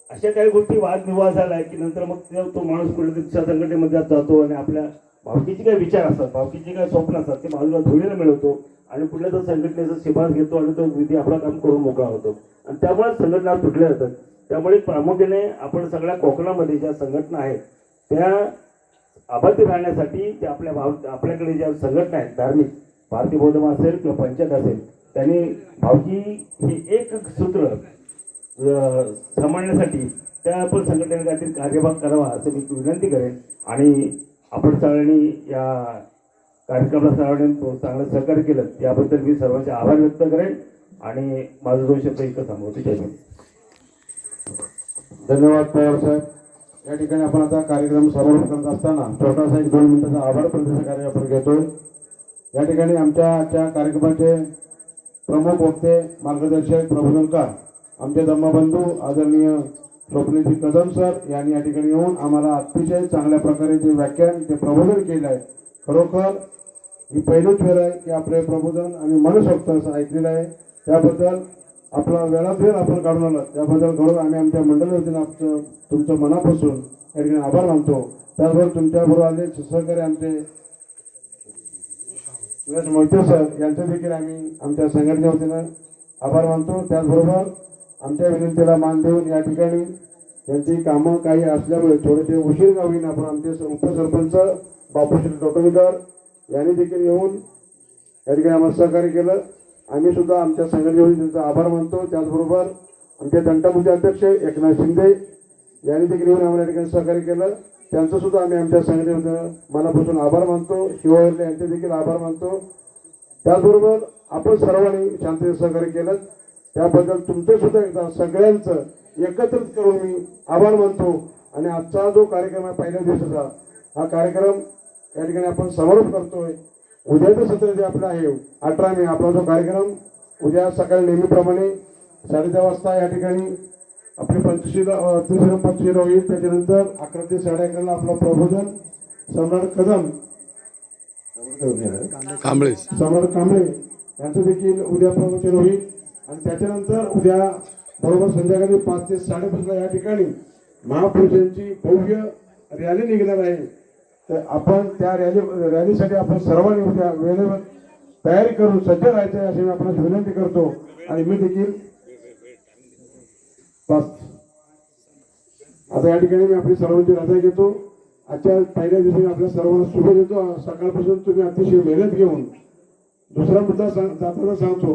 अशा काही गोष्टी वादविवाद झाला की नंतर मग तो माणूस कुठल्या दुसऱ्या संघटनेमध्ये जातो आणि आपल्या भावकीचे काही विचार असतात, भावकीचे काही स्वप्न असतात ते बाजूला धुळीला मिळवतो आणि कुठल्या तर संघटनेचा शिफारस घेतो आणि तो विधी आपला काम करून मोकळा होतो आणि त्यामुळे संघटना तुटल्या जातात. त्यामुळे प्रामुख्याने आपण सगळ्या कोकणामध्ये ज्या संघटना आहेत त्या अबाधित राहण्यासाठी ते आपल्याकडे ज्या संघटना आहेत धार्मिक, भारतीय बौद्ध असेल किंवा पंचायत असेल, त्यांनी भावकी हे एक सूत्र सांभाळण्यासाठी त्या आपण संघटनेने काहीतरी कार्यभाग करावा असं मी विनंती करेन. आणि आपण सगळ्यांनी या कार्यक्रमाला सगळ्यांनी चांगलं सहकार्य केलं याबद्दल मी सर्वांचे आभार व्यक्त करेन आणि माझं 2 शब्द इथं थांबवतो. जय हिंद. धन्यवाद पवार साहेब. या ठिकाणी आपण आता कार्यक्रम समारोप करत असताना छोटासा एक 2 मिनिटाचा आभार प्रदर्शन कार्य आपण घेतोय. या ठिकाणी आमच्या कार्यक्रमाचे प्रमुख वक्ते मार्गदर्शक प्रबोधनकार आमचे धम्मबंधू आदरणीय स्वप्नीलजी कदम सर यांनी या ठिकाणी येऊन आम्हाला अतिशय चांगल्या प्रकारे जे व्याख्यान ते प्रबोधन केलं आहे. खरोखर ही पहिलीच वेळ आहे की आपले प्रबोधन आणि मनसोक्त असं ऐकलेलं आहे. त्याबद्दल आपला वेळात वेळ आपण काढून आला त्याबद्दल खरोखर आम्ही आमच्या मंडळी वतीनं तुमचं मनापासून या ठिकाणी आभार मानतो. त्याचबरोबर तुमच्याबरोबर आले सहकारी आमचे सुरेश मोहिते सर यांचे देखील आम्ही आमच्या संघटने वतीनं आभार मानतो. त्याचबरोबर आमच्या विनंतीला मान देऊन या ठिकाणी त्यांची कामं काही असल्यामुळे थोडेसे उशीर का होईना आपण आमचे उपसरपंच बापूश्री टोटवीकर यांनी देखील येऊन या ठिकाणी आम्हाला सहकार्य केलं. आम्ही सुद्धा आमच्या संघटनेवरून त्यांचा आभार मानतो. त्याचबरोबर आमचे तंटामुख्य अध्यक्ष एकनाथ शिंदे यांनी देखील येऊन आम्हाला या ठिकाणी सहकार्य केलं. त्यांचं सुद्धा आम्ही आमच्या संघटनेमध्ये मनापासून आभार मानतो. शिवहरले यांचे देखील आभार मानतो. त्याचबरोबर आपण सर्वांनी शांततेने सहकार्य केलं त्याबद्दल तुमचं सुद्धा एकदा सगळ्यांचं एकत्रित करून मी आभार मानतो. आणि आजचा जो कार्यक्रम आहे पहिल्या दिवसाचा हा कार्यक्रम या ठिकाणी आपण समारोप करतोय. उद्याचं सत्र जे आपलं आहे 18 मे आपला जो कार्यक्रम उद्या सकाळी नेहमीप्रमाणे 10:30 वाजता या ठिकाणी आपली पंचशील होईल. त्याच्यानंतर 11 ते 11:30 आपलं प्रबोधन सम्राट कांबळे यांचं देखील उद्या प्रवचन होईल. आणि त्याच्यानंतर उद्या बरोबर संध्याकाळी 5 ते 5:30 या ठिकाणी महापुरुषांची भव्य रॅली निघणार आहे. तर आपण त्या रॅलीसाठी आपण सर्वांनी उद्या वेळेवर तयारी करून सज्ज राहायचं आहे अशी मी आपणास विनंती करतो. आणि मी देखील आता या ठिकाणी मी आपली सर्वांची रजा घेतो. आजच्या पहिल्या दिवशी आपल्या सर्वांना शुभ देतो. सकाळपासून तुम्ही अतिशय मेहनत घेऊन दुसरा मुद्दा जाताना सांगतो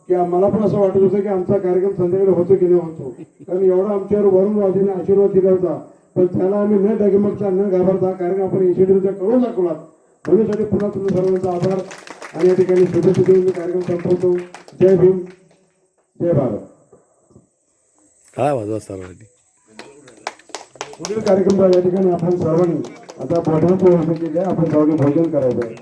की मला पण असं वाटत होतं की आमचा कार्यक्रम संध्याकाळी होतो की नाही होतो, कारण एवढा आमच्यावर वरून वाजीने आशीर्वाद दिला होता. पण त्याला आम्ही न डगमगता न घाबरता कार्यक्रम आपण यशस्वीरित्या करून दाखवला. म्हणूनसाठी पुन्हा तुमच्या सर्वांचा आभार आणि या ठिकाणी शुभेच्छा देऊन मी कार्यक्रम संपवतो. जय भीम, जय भारत. काय वाजवा सर्वांनी पुढील कार्यक्रम या ठिकाणी आपण सर्वांनी आता भोजनाची व्यवस्था केली आहे. आपण सर्वांनी भोजन करायचं आहे.